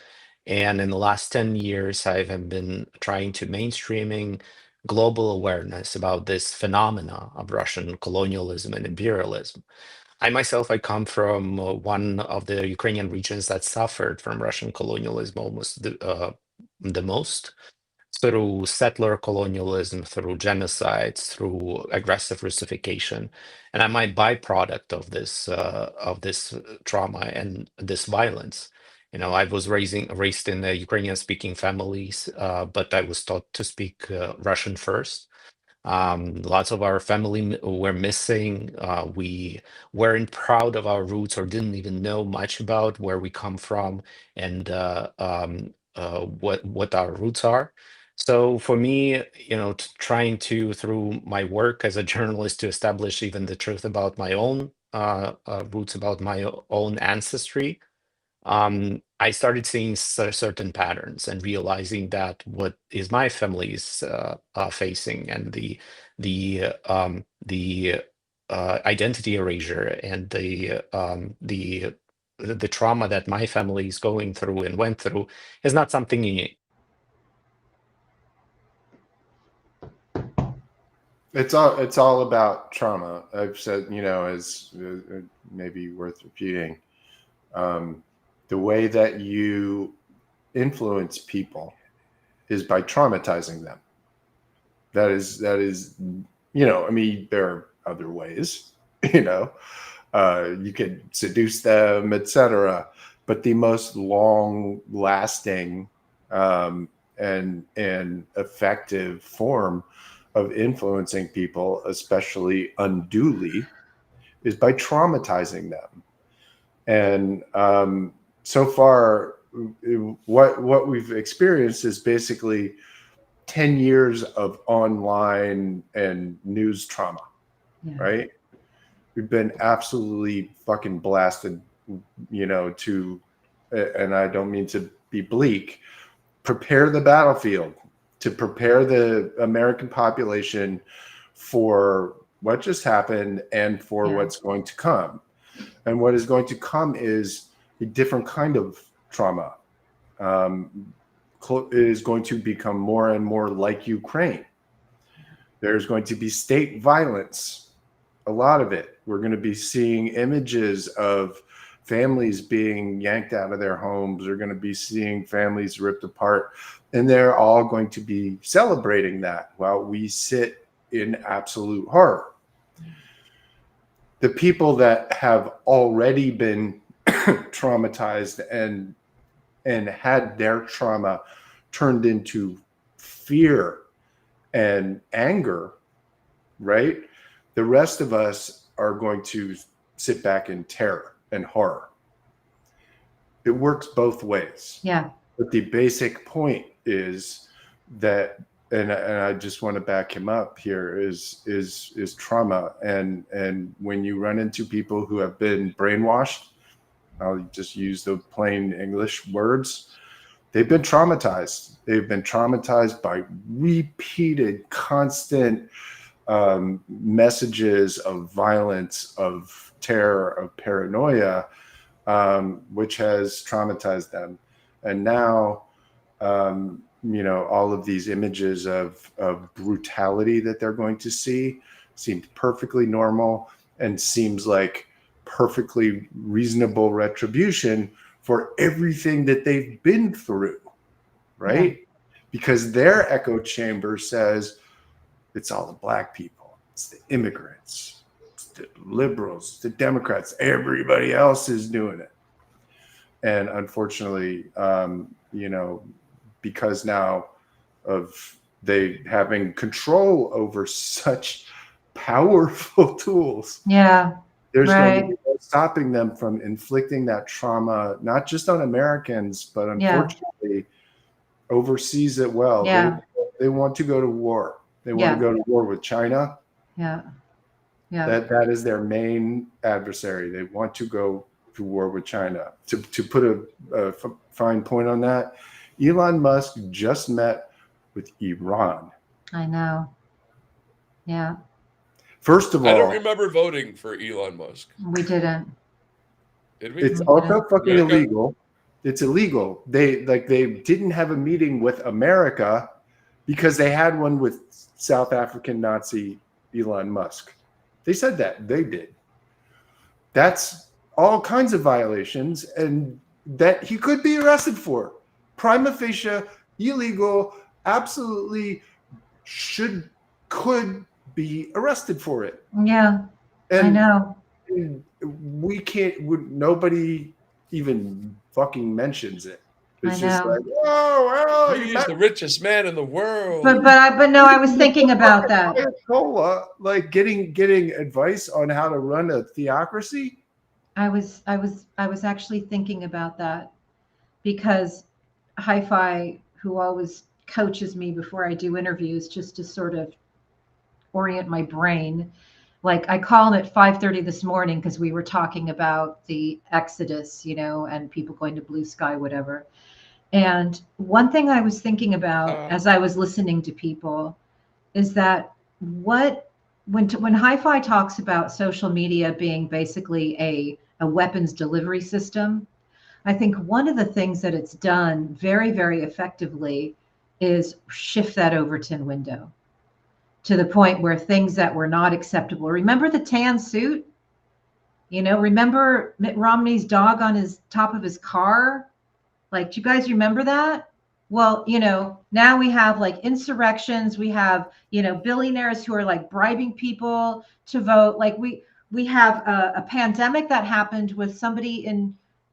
And in the last 10 years, I have been trying to mainstreaming global awareness about this phenomena of Russian colonialism and imperialism. I come from one of the Ukrainian regions that suffered from Russian colonialism almost the most, through settler colonialism, through genocides, through aggressive Russification, and I'm a byproduct of this trauma and this violence. I was raised in a Ukrainian-speaking families, but I was taught to speak Russian first. Lots of our family were missing. We weren't proud of our roots or didn't even know much about where we come from and what our roots are. So for me, trying to, through my work as a journalist, to establish even the truth about my own roots, about my own ancestry, I started seeing certain patterns and realizing that what is my family's facing, and the identity erasure and the trauma that my family is going through and went through is not something unique. It's all about trauma. I've said, as maybe worth repeating, the way that you influence people is by traumatizing them. That is, there are other ways, you could seduce them, etc. But the most long-lasting and effective form of influencing people, especially unduly, is by traumatizing them. And so far, what we've experienced is basically 10 years of online and news trauma, right? We've been absolutely fucking blasted, to, and I don't mean to be bleak, prepare the battlefield, to prepare the American population for what just happened and for what's going to come. And what is going to come is a different kind of trauma. It is going to become more and more like Ukraine. There's going to be state violence, a lot of it. We're going to be seeing images of families being yanked out of their homes. We're going to be seeing families ripped apart. And they're all going to be celebrating that while we sit in absolute horror. The people that have already been traumatized and had their trauma turned into fear and anger, right? The rest of us are going to sit back in terror and horror. It works both ways. Yeah. But the basic point is that and I just want to back him up here, is trauma. And when you run into people who have been brainwashed, I'll just use the plain English words, they've been traumatized. They've been traumatized by repeated, constant messages of violence, of terror, of paranoia, which has traumatized them. And now, all of these images of brutality that they're going to see seems perfectly normal and seems like perfectly reasonable retribution for everything that they've been through, right? Yeah. Because their echo chamber says it's all the Black people, it's the immigrants, it's the liberals, the Democrats, everybody else is doing it. And unfortunately, because now of they having control over such powerful tools, there's going to be no stopping them from inflicting that trauma, not just on Americans, but unfortunately overseas as well. They want to go to war. They want to go to war with China. That is their main adversary. They want to go to war with China. To put a fine point on that, Elon Musk just met with Iran. I know. Yeah. First of all, I don't remember voting for Elon Musk. We didn't. Did we? It's also fucking illegal. It's illegal. They didn't have a meeting with America because they had one with South African Nazi Elon Musk. They said that. They did. That's all kinds of violations, and that he could be arrested for. Prima facie, illegal, absolutely could be arrested for it. Yeah, and I know. We can't, nobody even fucking mentions it. It's just like, oh, well, he's the richest man in the world. But no, I was thinking about that. Like getting advice on how to run a theocracy. I was actually thinking about that because Hi-Fi, who always coaches me before I do interviews, just to sort of orient my brain. Like I called at 5:30 this morning because we were talking about the Exodus, and people going to Blue Sky, whatever. And one thing I was thinking about as I was listening to people is that when Hi-Fi talks about social media being basically a weapons delivery system, I think one of the things that it's done very, very effectively is shift that Overton window to the point where things that were not acceptable. Remember the tan suit? Remember Mitt Romney's dog on his top of his car? Like, do you guys remember that? Well, now we have like insurrections. We have, billionaires who are like bribing people to vote. Like we have a pandemic that happened with somebody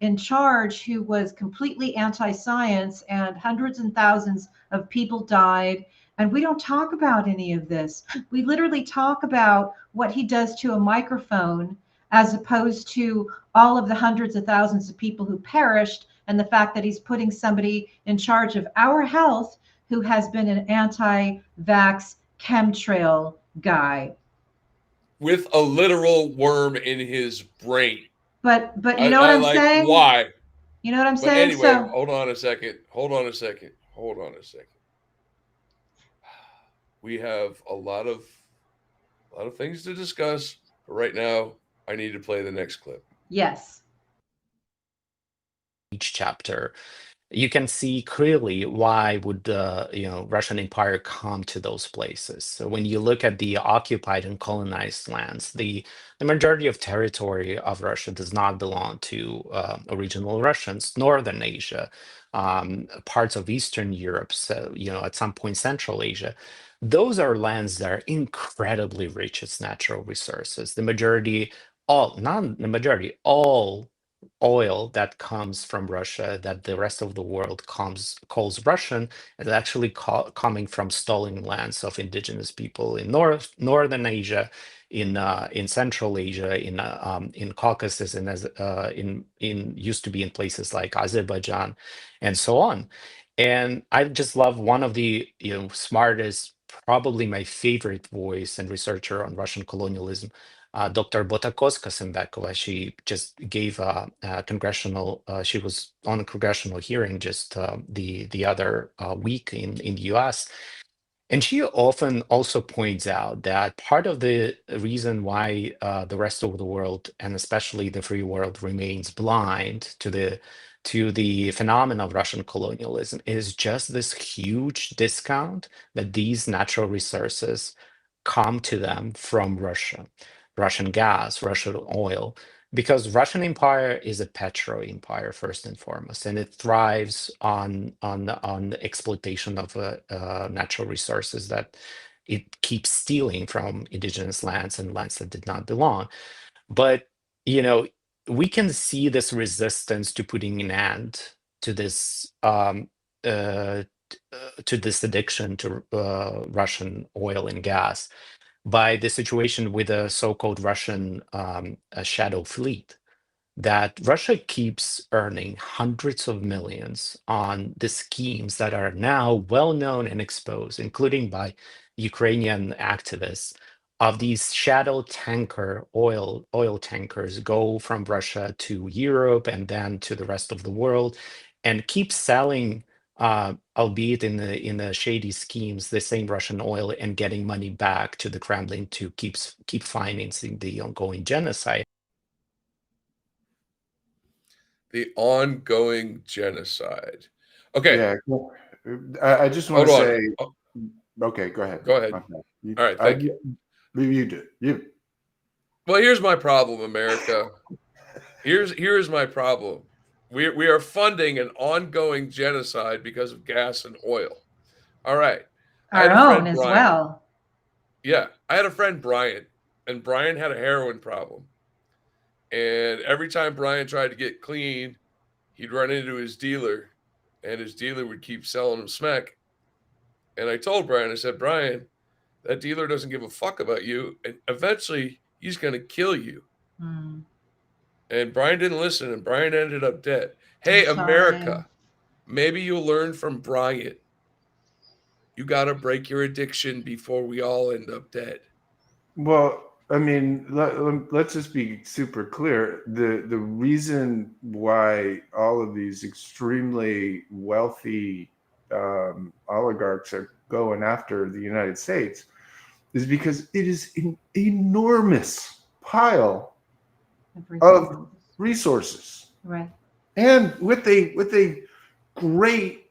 in charge who was completely anti-science, and hundreds and thousands of people died. And we don't talk about any of this. We literally talk about what he does to a microphone as opposed to all of the hundreds of thousands of people who perished, and the fact that he's putting somebody in charge of our health who has been an anti-vax chemtrail guy. With a literal worm in his brain. But you know what I'm saying? Why? You know what I'm saying? Anyway, hold on a second. We have a lot of things to discuss, but right now I need to play the next clip. Yes. Each chapter, you can see clearly why would the Russian Empire come to those places. So when you look at the occupied and colonized lands, the majority of territory of Russia does not belong to original Russians. Northern Asia, parts of Eastern Europe, so at some point Central Asia, those are lands that are incredibly rich its natural resources. All oil that comes from Russia, that the rest of the world calls Russian, is actually coming from stolen lands of indigenous people in Northern Asia, in Central Asia, in Caucasus, and in used to be in places like Azerbaijan, and so on. And I just love one of the smartest, probably my favorite voice and researcher on Russian colonialism, Dr. Botakoska Sembekova. She just gave a congressional. She was on a congressional hearing just the other week in the U.S. And she often also points out that part of the reason why the rest of the world, and especially the free world, remains blind to the phenomenon of Russian colonialism is just this huge discount that these natural resources come to them from Russia, Russian gas, Russian oil, because Russian Empire is a petro empire first and foremost, and it thrives on the exploitation of natural resources that it keeps stealing from indigenous lands and lands that did not belong. But we can see this resistance to putting an end to this to this addiction to Russian oil and gas by the situation with a so-called Russian shadow fleet, that Russia keeps earning hundreds of millions on the schemes that are now well known and exposed, including by Ukrainian activists, of these shadow tanker oil tankers go from Russia to Europe and then to the rest of the world, and keep selling, albeit in the shady schemes, the same Russian oil, and getting money back to the Kremlin to keep financing the ongoing genocide. The ongoing genocide. Okay. Yeah. I just want Hold to on. say. Okay, go ahead. Go ahead. Okay. All right, thank you. You do. You. Well, here's my problem, America. Here's my problem. We are funding an ongoing genocide because of gas and oil. All right. Our own as well. Yeah, I had a friend, Brian, and Brian had a heroin problem. And every time Brian tried to get clean, he'd run into his dealer, and his dealer would keep selling him smack. And I told Brian, I said, Brian, that dealer doesn't give a fuck about you, and eventually he's going to kill you. Mm. And Brian didn't listen, and Brian ended up dead. Hey, America, maybe you'll learn from Brian. You got to break your addiction before we all end up dead. Well, I mean, let's just be super clear. The reason why all of these extremely wealthy oligarchs are going after the United States is because it is an enormous pile of resources, right? And with a great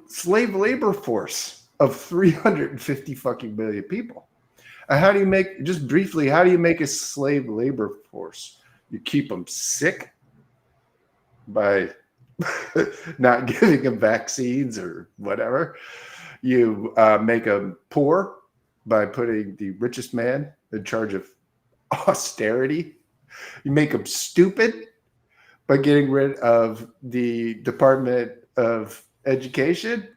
slave labor force of 350 fucking million people. How do you make, just briefly, how do you make a slave labor force? You keep them sick by not giving them vaccines or whatever. You make them poor by putting the richest man in charge of austerity. You make them stupid by getting rid of the Department of Education.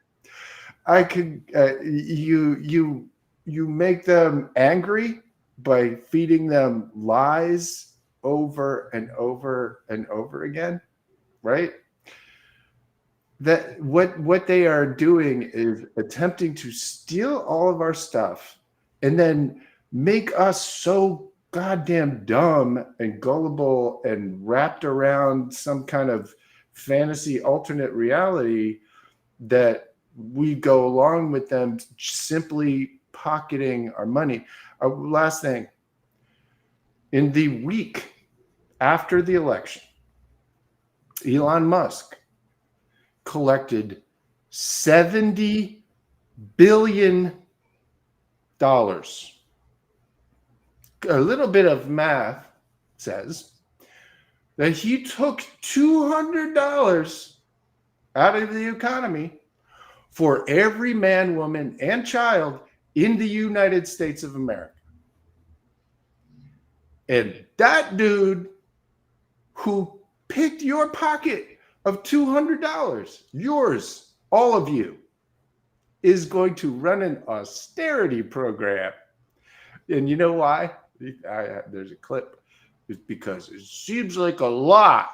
You make them angry by feeding them lies over and over and over again, right? That what they are doing is attempting to steal all of our stuff and then make us so goddamn dumb and gullible and wrapped around some kind of fantasy alternate reality that we go along with them simply pocketing our money. Last thing, in the week after the election, Elon Musk collected $70 billion. A little bit of math says that he took $200 out of the economy for every man, woman, and child in the United States of America. And that dude who picked your pocket of $200, yours, all of you, is going to run an austerity program. And you know why? There's a clip. It's because it seems like a lot.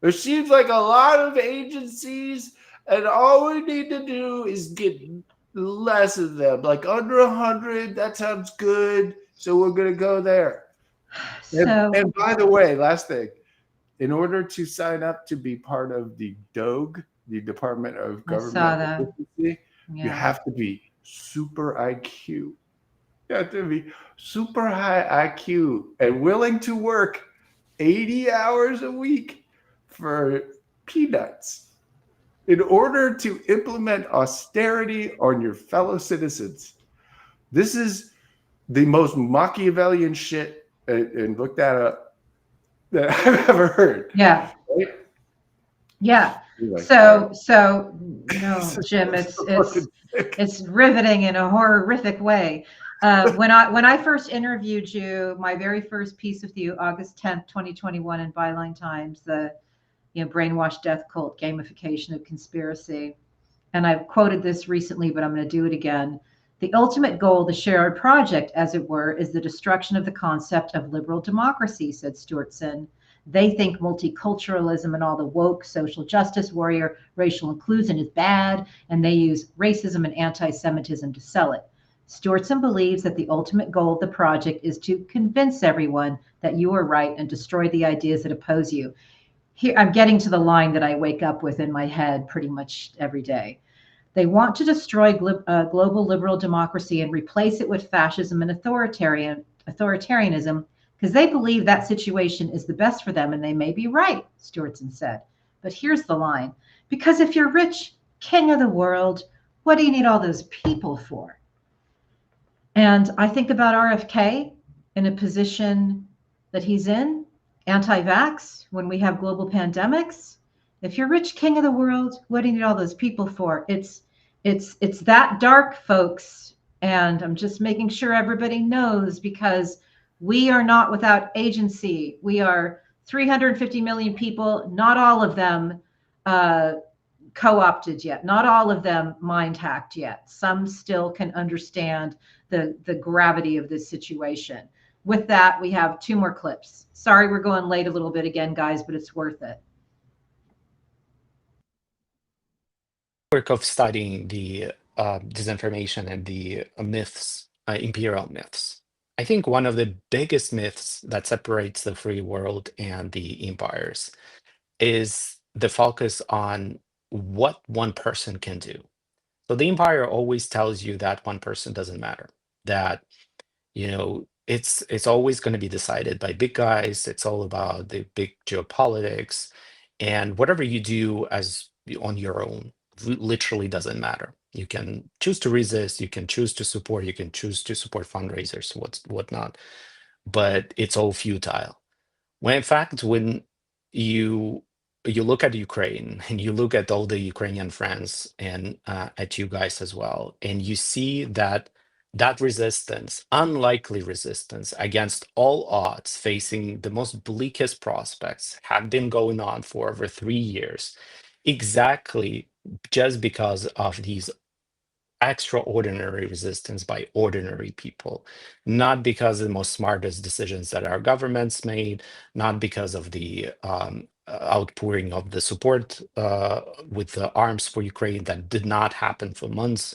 There seems like a lot of agencies And all we need to do is get less of them, like under 100. That sounds good. So we're going to go there. And by the way, last thing, in order to sign up to be part of the DOG, the Department of Governmental Efficiency, you have to be super IQ. You have to be super high IQ and willing to work 80 hours a week for peanuts in order to implement austerity on your fellow citizens. This is the most Machiavellian shit, and look that up, that I've ever heard. Yeah. Right? Yeah. Anyway, So no, Jim, it's riveting in a horrific way. When I first interviewed you, my very first piece with you, August 10th, 2021 in Byline Times, the brainwashed death cult, gamification of conspiracy. And I've quoted this recently, but I'm going to do it again. The ultimate goal, the shared project, as it were, is the destruction of the concept of liberal democracy, said Stuartson. They think multiculturalism and all the woke social justice warrior racial inclusion is bad, and they use racism and anti-Semitism to sell it. Stuartson believes that the ultimate goal of the project is to convince everyone that you are right and destroy the ideas that oppose you. Here, I'm getting to the line that I wake up with in my head pretty much every day. They want to destroy global liberal democracy and replace it with fascism and authoritarianism because they believe that situation is the best for them, and they may be right, Stuartson said. But here's the line. Because if you're rich, king of the world, what do you need all those people for? And I think about RFK in a position that he's in, anti-vax, when we have global pandemics. If you're rich, king of the world, what do you need all those people for? It's that dark, folks. And I'm just making sure everybody knows, because we are not without agency. We are 350 million people, not all of them co-opted yet, not all of them mind hacked yet. Some still can understand the gravity of this situation. With that, we have 2 more clips. Sorry, we're going late a little bit again, guys, but it's worth it. Work of studying the disinformation and the myths, imperial myths. I think one of the biggest myths that separates the free world and the empires is the focus on what one person can do. So the empire always tells you that one person doesn't matter, that it's always going to be decided by big guys. It's all about the big geopolitics, and whatever you do as on your own literally doesn't matter. You can choose to resist, you can choose to support, you can choose to support fundraisers, whatnot, but it's all futile. When in fact, when you look at Ukraine and you look at all the Ukrainian friends and at you guys as well, and you see that resistance, unlikely resistance against all odds, facing the most bleakest prospects, have been going on for over 3 years, exactly just because of these extraordinary resistance by ordinary people, not because of the most smartest decisions that our governments made, not because of the outpouring of the support with the arms for Ukraine that did not happen for months,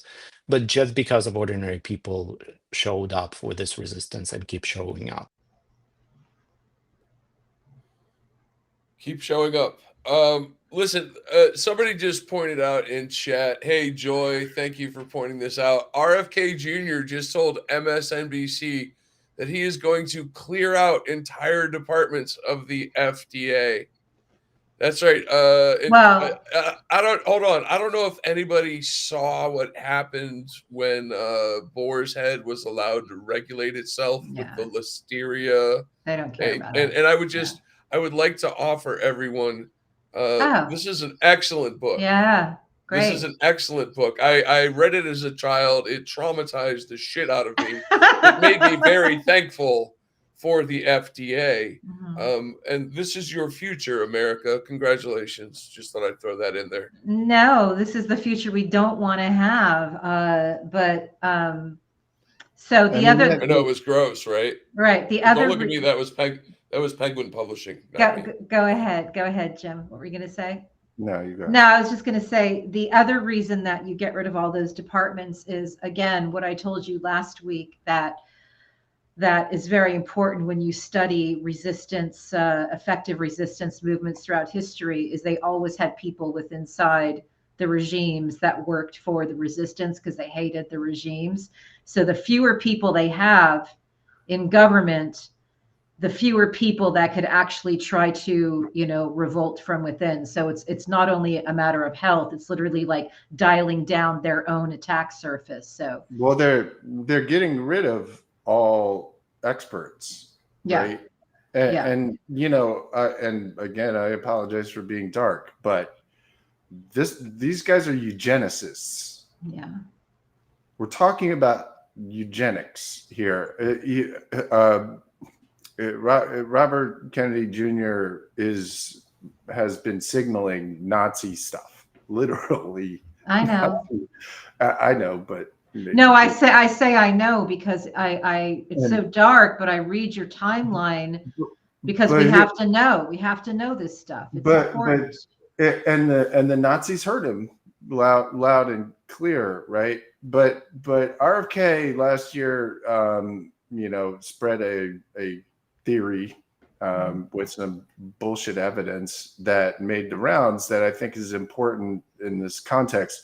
but just because of ordinary people showed up for this resistance and keep showing up. Keep showing up. Listen, somebody just pointed out in chat, hey, Joy, thank you for pointing this out. RFK Jr. just told MSNBC that he is going to clear out entire departments of the FDA. That's right. Well, I don't know if anybody saw what happened when Boar's Head was allowed to regulate itself with the listeria. They don't care about it. it. And I would like to offer everyone, this is an excellent book. Yeah, great. This is an excellent book. I read it as a child. It traumatized the shit out of me. It made me very thankful for the FDA. And this is your future, America. Congratulations. Just thought I'd throw that in there. No, this is the future we don't want to have. So the other, I know it was gross, right? Right. The other. Don't look at me. That was Penguin Publishing. Go ahead, Jim. What were you going to say? No, you go. No, I was just going to say the other reason that you get rid of all those departments is, again, what I told you last week, that is very important when you study resistance, effective resistance movements throughout history, is they always had people with inside the regimes that worked for the resistance because they hated the regimes. So the fewer people they have in government, the fewer people that could actually try to, revolt from within. So it's not only a matter of health, it's literally like dialing down their own attack surface. So Well, they're getting rid of all experts, yeah, right? And, yeah. and and again, I apologize for being dark, but these guys are eugenicists. Yeah. We're talking about eugenics here. Robert Kennedy Jr. has been signaling Nazi stuff, literally. I know. I know, but No, I say I know because it's so dark, but I read your timeline because we have to know. We have to know this stuff. It's important. And the Nazis heard him loud and clear, right? But RFK last year, spread a theory with some bullshit evidence that made the rounds that I think is important in this context,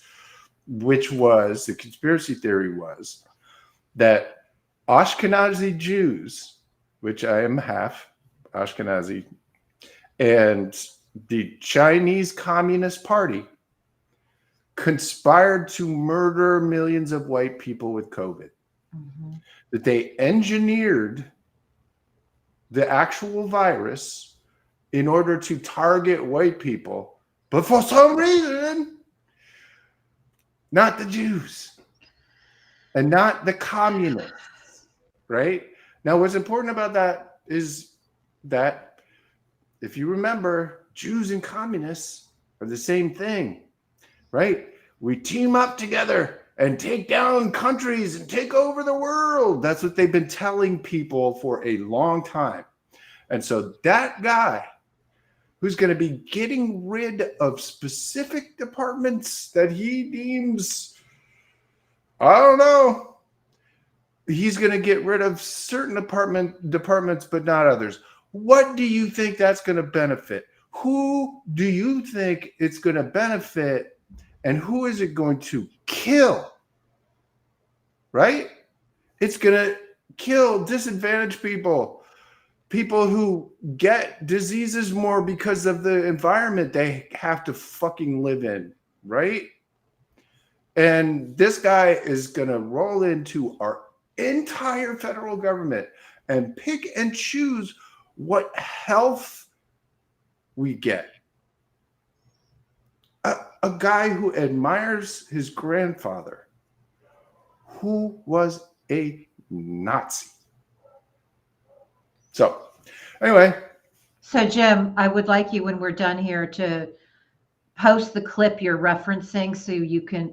which was the conspiracy theory was that Ashkenazi Jews, which I am half Ashkenazi, and the Chinese Communist Party conspired to murder millions of white people with COVID. Mm-hmm. That they engineered the actual virus in order to target white people, but for some reason, not the Jews and not the communists, right? Now, what's important about that is that if you remember, Jews and communists are the same thing, right? We team up together and take down countries and take over the world. That's what they've been telling people for a long time. And so that guy who's going to be getting rid of specific departments that he deems, I don't know, he's going to get rid of certain departments, but not others. What do you think that's going to benefit? Who do you think it's going to benefit? And who is it going to kill? Right? It's going to kill disadvantaged people, people who get diseases more because of the environment they have to fucking live in, right? And this guy is going to roll into our entire federal government and pick and choose what health we get. A guy who admires his grandfather, who was a Nazi. So, anyway. So, Jim, I would like you, when we're done here, to post the clip you're referencing so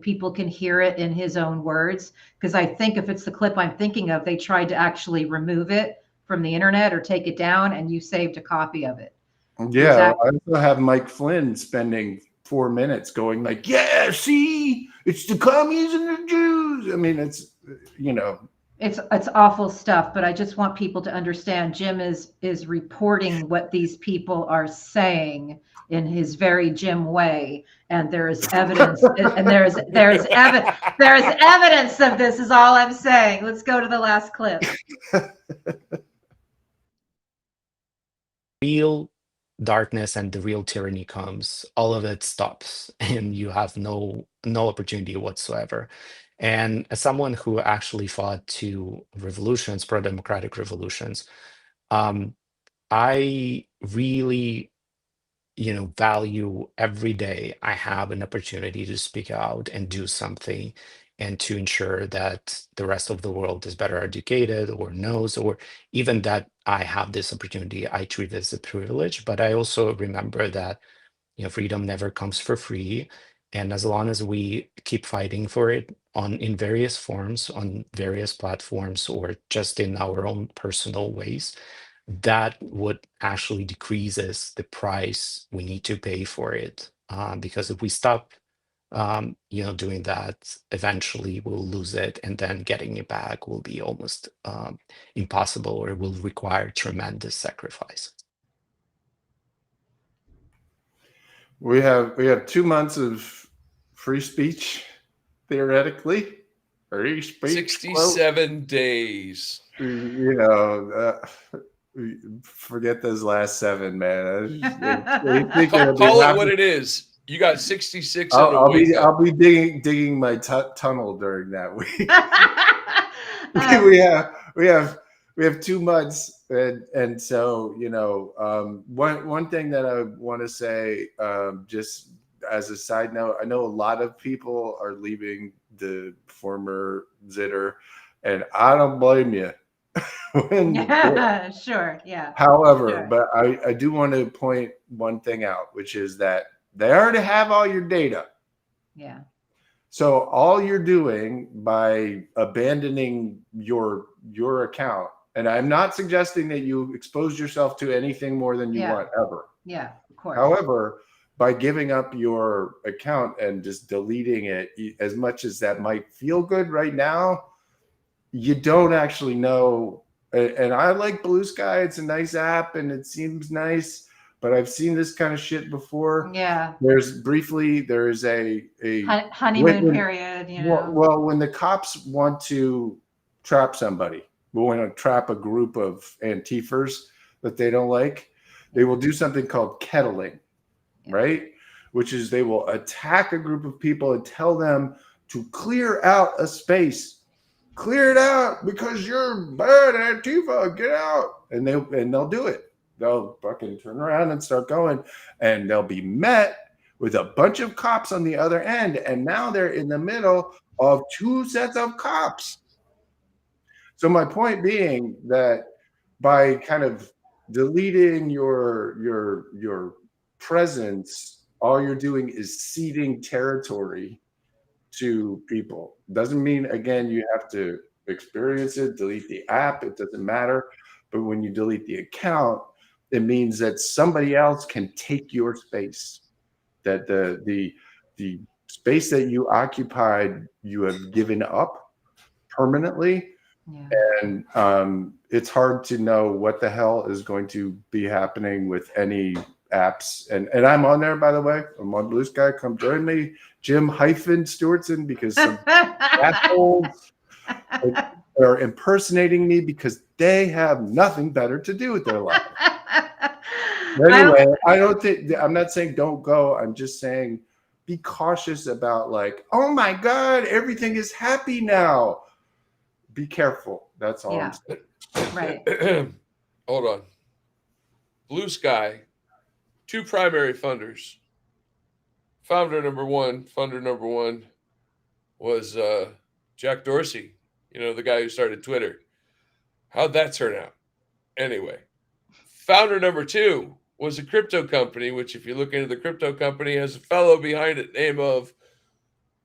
people can hear it in his own words. Because I think if it's the clip I'm thinking of, they tried to actually remove it from the internet or take it down, and you saved a copy of it. Yeah, I also have Mike Flynn spending 4 minutes going like, yeah, see, it's the commies and the Jews. I mean, it's, It's awful stuff, but I just want people to understand Jim is reporting what these people are saying in his very Jim way, and there is evidence, and there's evidence of this. Is all I'm saying. Let's go to the last clip. Real darkness and the real tyranny comes, all of it stops, and you have no opportunity whatsoever. And as someone who actually fought two revolutions, pro-democratic revolutions, I really, value every day I have an opportunity to speak out and do something and to ensure that the rest of the world is better educated or knows, or even that I have this opportunity. I treat it as a privilege, but I also remember that freedom never comes for free. And as long as we keep fighting for it in various forms, on various platforms, or just in our own personal ways, that would actually decreases the price we need to pay for it. because if we stop, doing that, eventually we'll lose it, and then getting it back will be almost impossible, or it will require tremendous sacrifice. We have 2 months of free speech, theoretically. Free speech. 67 days. Forget those last 7, man. Call it what it is. You got 66 in a I'll week. I'll be digging my tunnel during that week. we have 2 months, and so one thing that I want to say, just as a side note, I know a lot of people are leaving the former Zitter, and I don't blame you. Yeah, sure, yeah. However, sure. but I do want to point one thing out, which is that they already have all your data. Yeah. So all you're doing by abandoning your account, and I'm not suggesting that you expose yourself to anything more than you want ever. Yeah, of course. However, by giving up your account and just deleting it, as much as that might feel good right now, you don't actually know. And I like Blue Sky. It's a nice app and it seems nice, but I've seen this kind of shit before. Yeah. There's a honeymoon period, Well, when the cops want to trap somebody, we want to trap a group of Antifers that they don't like, they will do something called kettling, right? Which is they will attack a group of people and tell them to clear out a space. Clear it out because you're bad, Antifa, get out. And they'll do it. They'll fucking turn around and start going, and they'll be met with a bunch of cops on the other end. And now they're in the middle of 2 sets of cops. So my point being that by kind of deleting your presence, all you're doing is ceding territory to people. Doesn't mean, again, you have to experience it, delete the app, it doesn't matter. But when you delete the account, it means that somebody else can take your space, that the space that you occupied, you have given up permanently. And it's hard to know what the hell is going to be happening with any apps. And I'm on there, by the way. I'm on Blue Sky. Come join me, Jim-Stewartson, because some assholes are impersonating me because they have nothing better to do with their life. Anyway, I'm not saying don't go. I'm just saying be cautious about oh my God, everything is happy now. Be careful. That's all I'm saying. Right. Hold on. Blue Sky, 2 primary funders. Funder number one was Jack Dorsey, the guy who started Twitter. How'd that turn out? Anyway, founder number 2 was a crypto company, which if you look into the crypto company, has a fellow behind it named of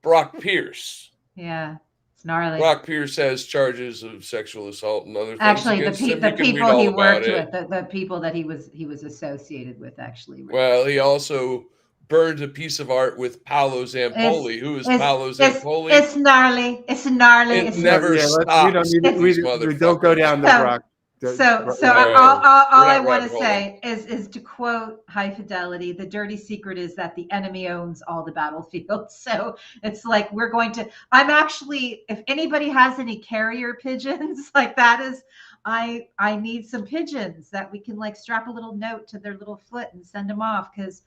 Brock Pierce. Yeah, it's gnarly. Brock Pierce has charges of sexual assault and other things. Actually, the people he worked with, the people that he was associated with, actually. Well, he also burned a piece of art with Paolo Zampoli. Who is Paolo Zampoli? It's gnarly. It's gnarly. It never stops. We don't go down the Brock. So all I want to say is to quote High Fidelity, the dirty secret is that the enemy owns all the battlefields. So it's like I'm actually, if anybody has any carrier pigeons, I need some pigeons that we can strap a little note to their little foot and send them off, because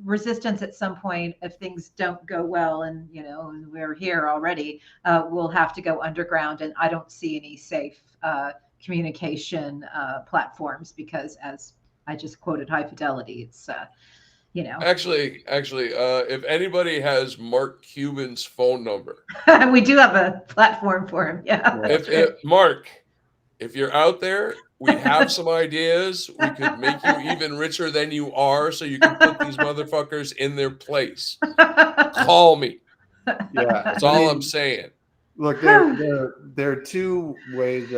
resistance at some point, if things don't go well, and we're here already, we'll have to go underground, and I don't see any safe communication platforms, because as I just quoted High Fidelity, it's Actually, if anybody has Mark Cuban's phone number, we do have a platform for him. Yeah. Mark, if you're out there, we have some ideas. We could make you even richer than you are, so you can put these motherfuckers in their place. Call me. Yeah, that's all I'm saying. Look, there are 2 ways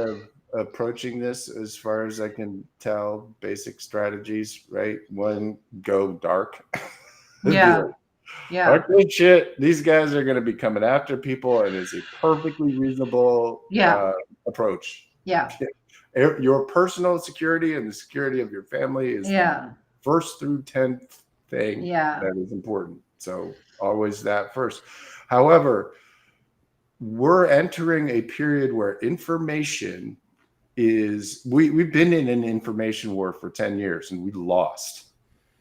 approaching this, as far as I can tell, basic strategies, right? One, go dark. Yeah. Yeah. Okay, shit, these guys are going to be coming after people, and it's a perfectly reasonable approach. Yeah. Your personal security and the security of your family is the first through 10th thing that is important. So always that first. However, we're entering a period where information is, we've been in an information war for 10 years and we lost.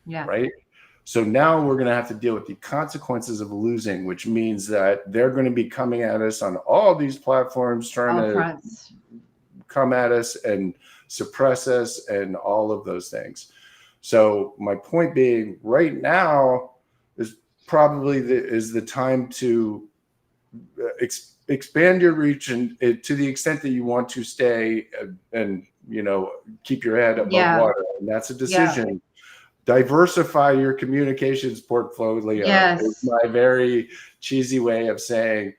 Yeah. Right. So now we're going to have to deal with the consequences of losing, which means that they're going to be coming at us on all these platforms, trying to come at us and suppress us and all of those things. So my point being, right now is probably is the time to expand your reach, and to the extent that you want to stay and keep your head above water, and that's a decision. Diversify your communications portfolio. Is my very cheesy way of saying,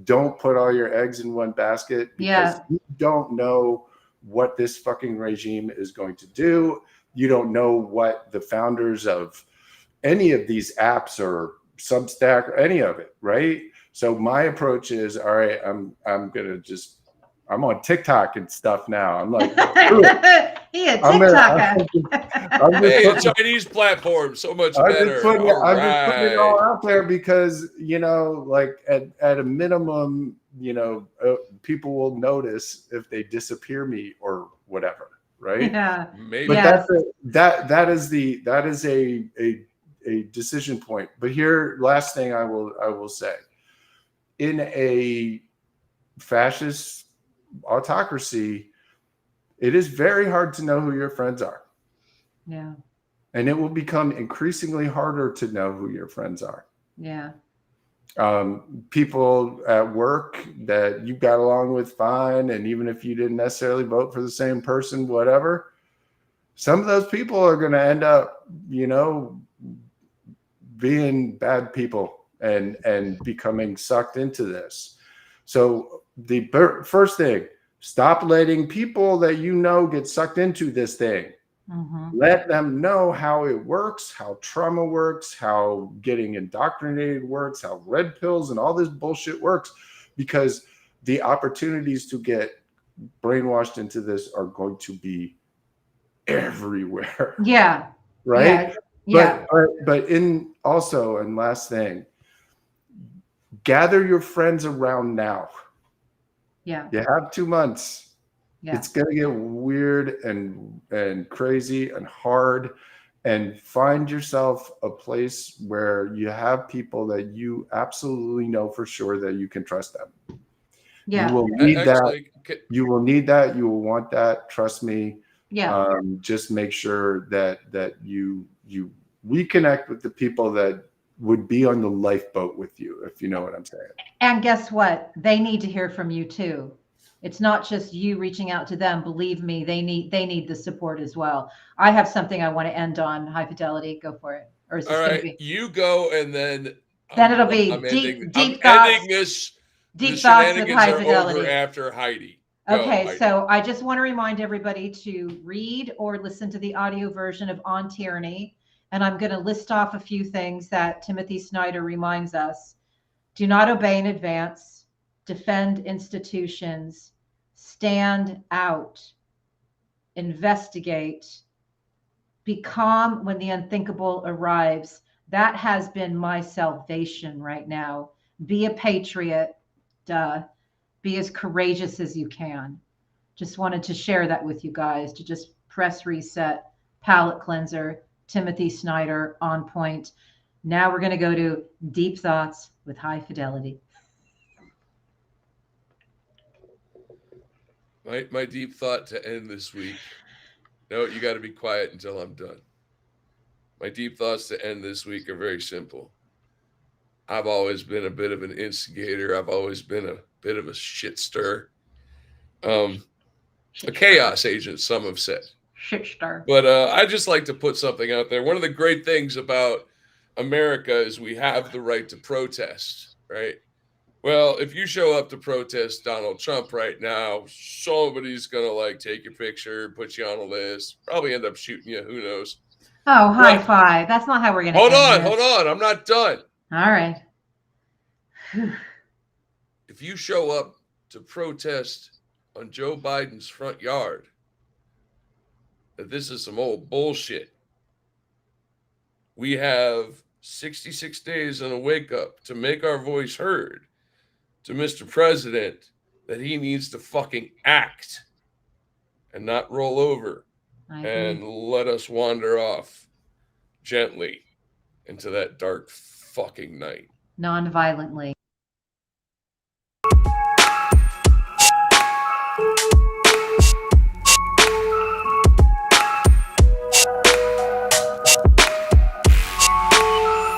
don't put all your eggs in one basket, because you don't know what this fucking regime is going to do. You don't know what the founders of any of these apps or Substack or any of it, right? So my approach is, all right, I'm on TikTok and stuff now. I'm like, he a TikToker. Hey, a Chinese platform, so much better. I'm just putting it all out there because, like at a minimum, people will notice if they disappear me or whatever, right? Yeah. Maybe. But that is a decision point. But here, last thing I will say, in a fascist autocracy, it is very hard to know who your friends are. Yeah. And it will become increasingly harder to know who your friends are. Yeah. People at work that you got along with fine, and even if you didn't necessarily vote for the same person, whatever, some of those people are going to end up, being bad people and becoming sucked into this. So the first thing, stop letting people that get sucked into this thing. Mm-hmm. Let them know how it works, how trauma works, how getting indoctrinated works, how red pills and all this bullshit works, because the opportunities to get brainwashed into this are going to be everywhere. Yeah. Right? Yeah. But in also, and last thing, gather your friends around now. Yeah. You have 2 months. Yeah. It's going to get weird and crazy and hard, and find yourself a place where you have people that you absolutely know for sure that you can trust them. Yeah. You will need that. You will need that. You will want that. Trust me. Yeah. Just make sure that you reconnect with the people that would be on the lifeboat with you, if you know what I'm saying. And guess what? They need to hear from you too. It's not just you reaching out to them. Believe me, they need the support as well. I have something I want to end on. High Fidelity, go for it. Or is this all going right, to be? You go, and then it'll be I'm deep ending thoughts. this. Deep the thoughts with shenanigans High are Fidelity. over after Heidi. Go, Okay, Heidi. so I just want to remind everybody to read or listen to the audio version of On Tyranny. And I'm going to list off a few things that Timothy Snyder reminds us. Do not obey in advance. Defend institutions. Stand out. Investigate. Be calm when the unthinkable arrives. That has been my salvation right now. Be a patriot. Duh. Be as courageous as you can. Just wanted to share that with you guys, to just press reset, palate cleanser, Timothy Snyder on point. Now we're going to go to Deep Thoughts with High Fidelity. My deep thought to end this week. No, you got to be quiet until I'm done. My deep thoughts to end this week are very simple. I've always been a bit of an instigator. I've always been a bit of a shit stir. A chaos agent, some have said. Shit stir. But I just like to put something out there. One of the great things about America is we have the right to protest, right? Well, if you show up to protest Donald Trump right now, somebody's going to like take your picture, put you on a list, probably end up shooting you. Who knows? Oh, high But five. That's not how we're going to hold end on, this. hold on. I'm not done. All right. If you show up to protest on Joe Biden's front yard, that this is some old bullshit. We have 66 days and a wake up to make our voice heard to Mr. President that he needs to fucking act and not roll over and let us wander off gently into that dark fucking night. Non-violently.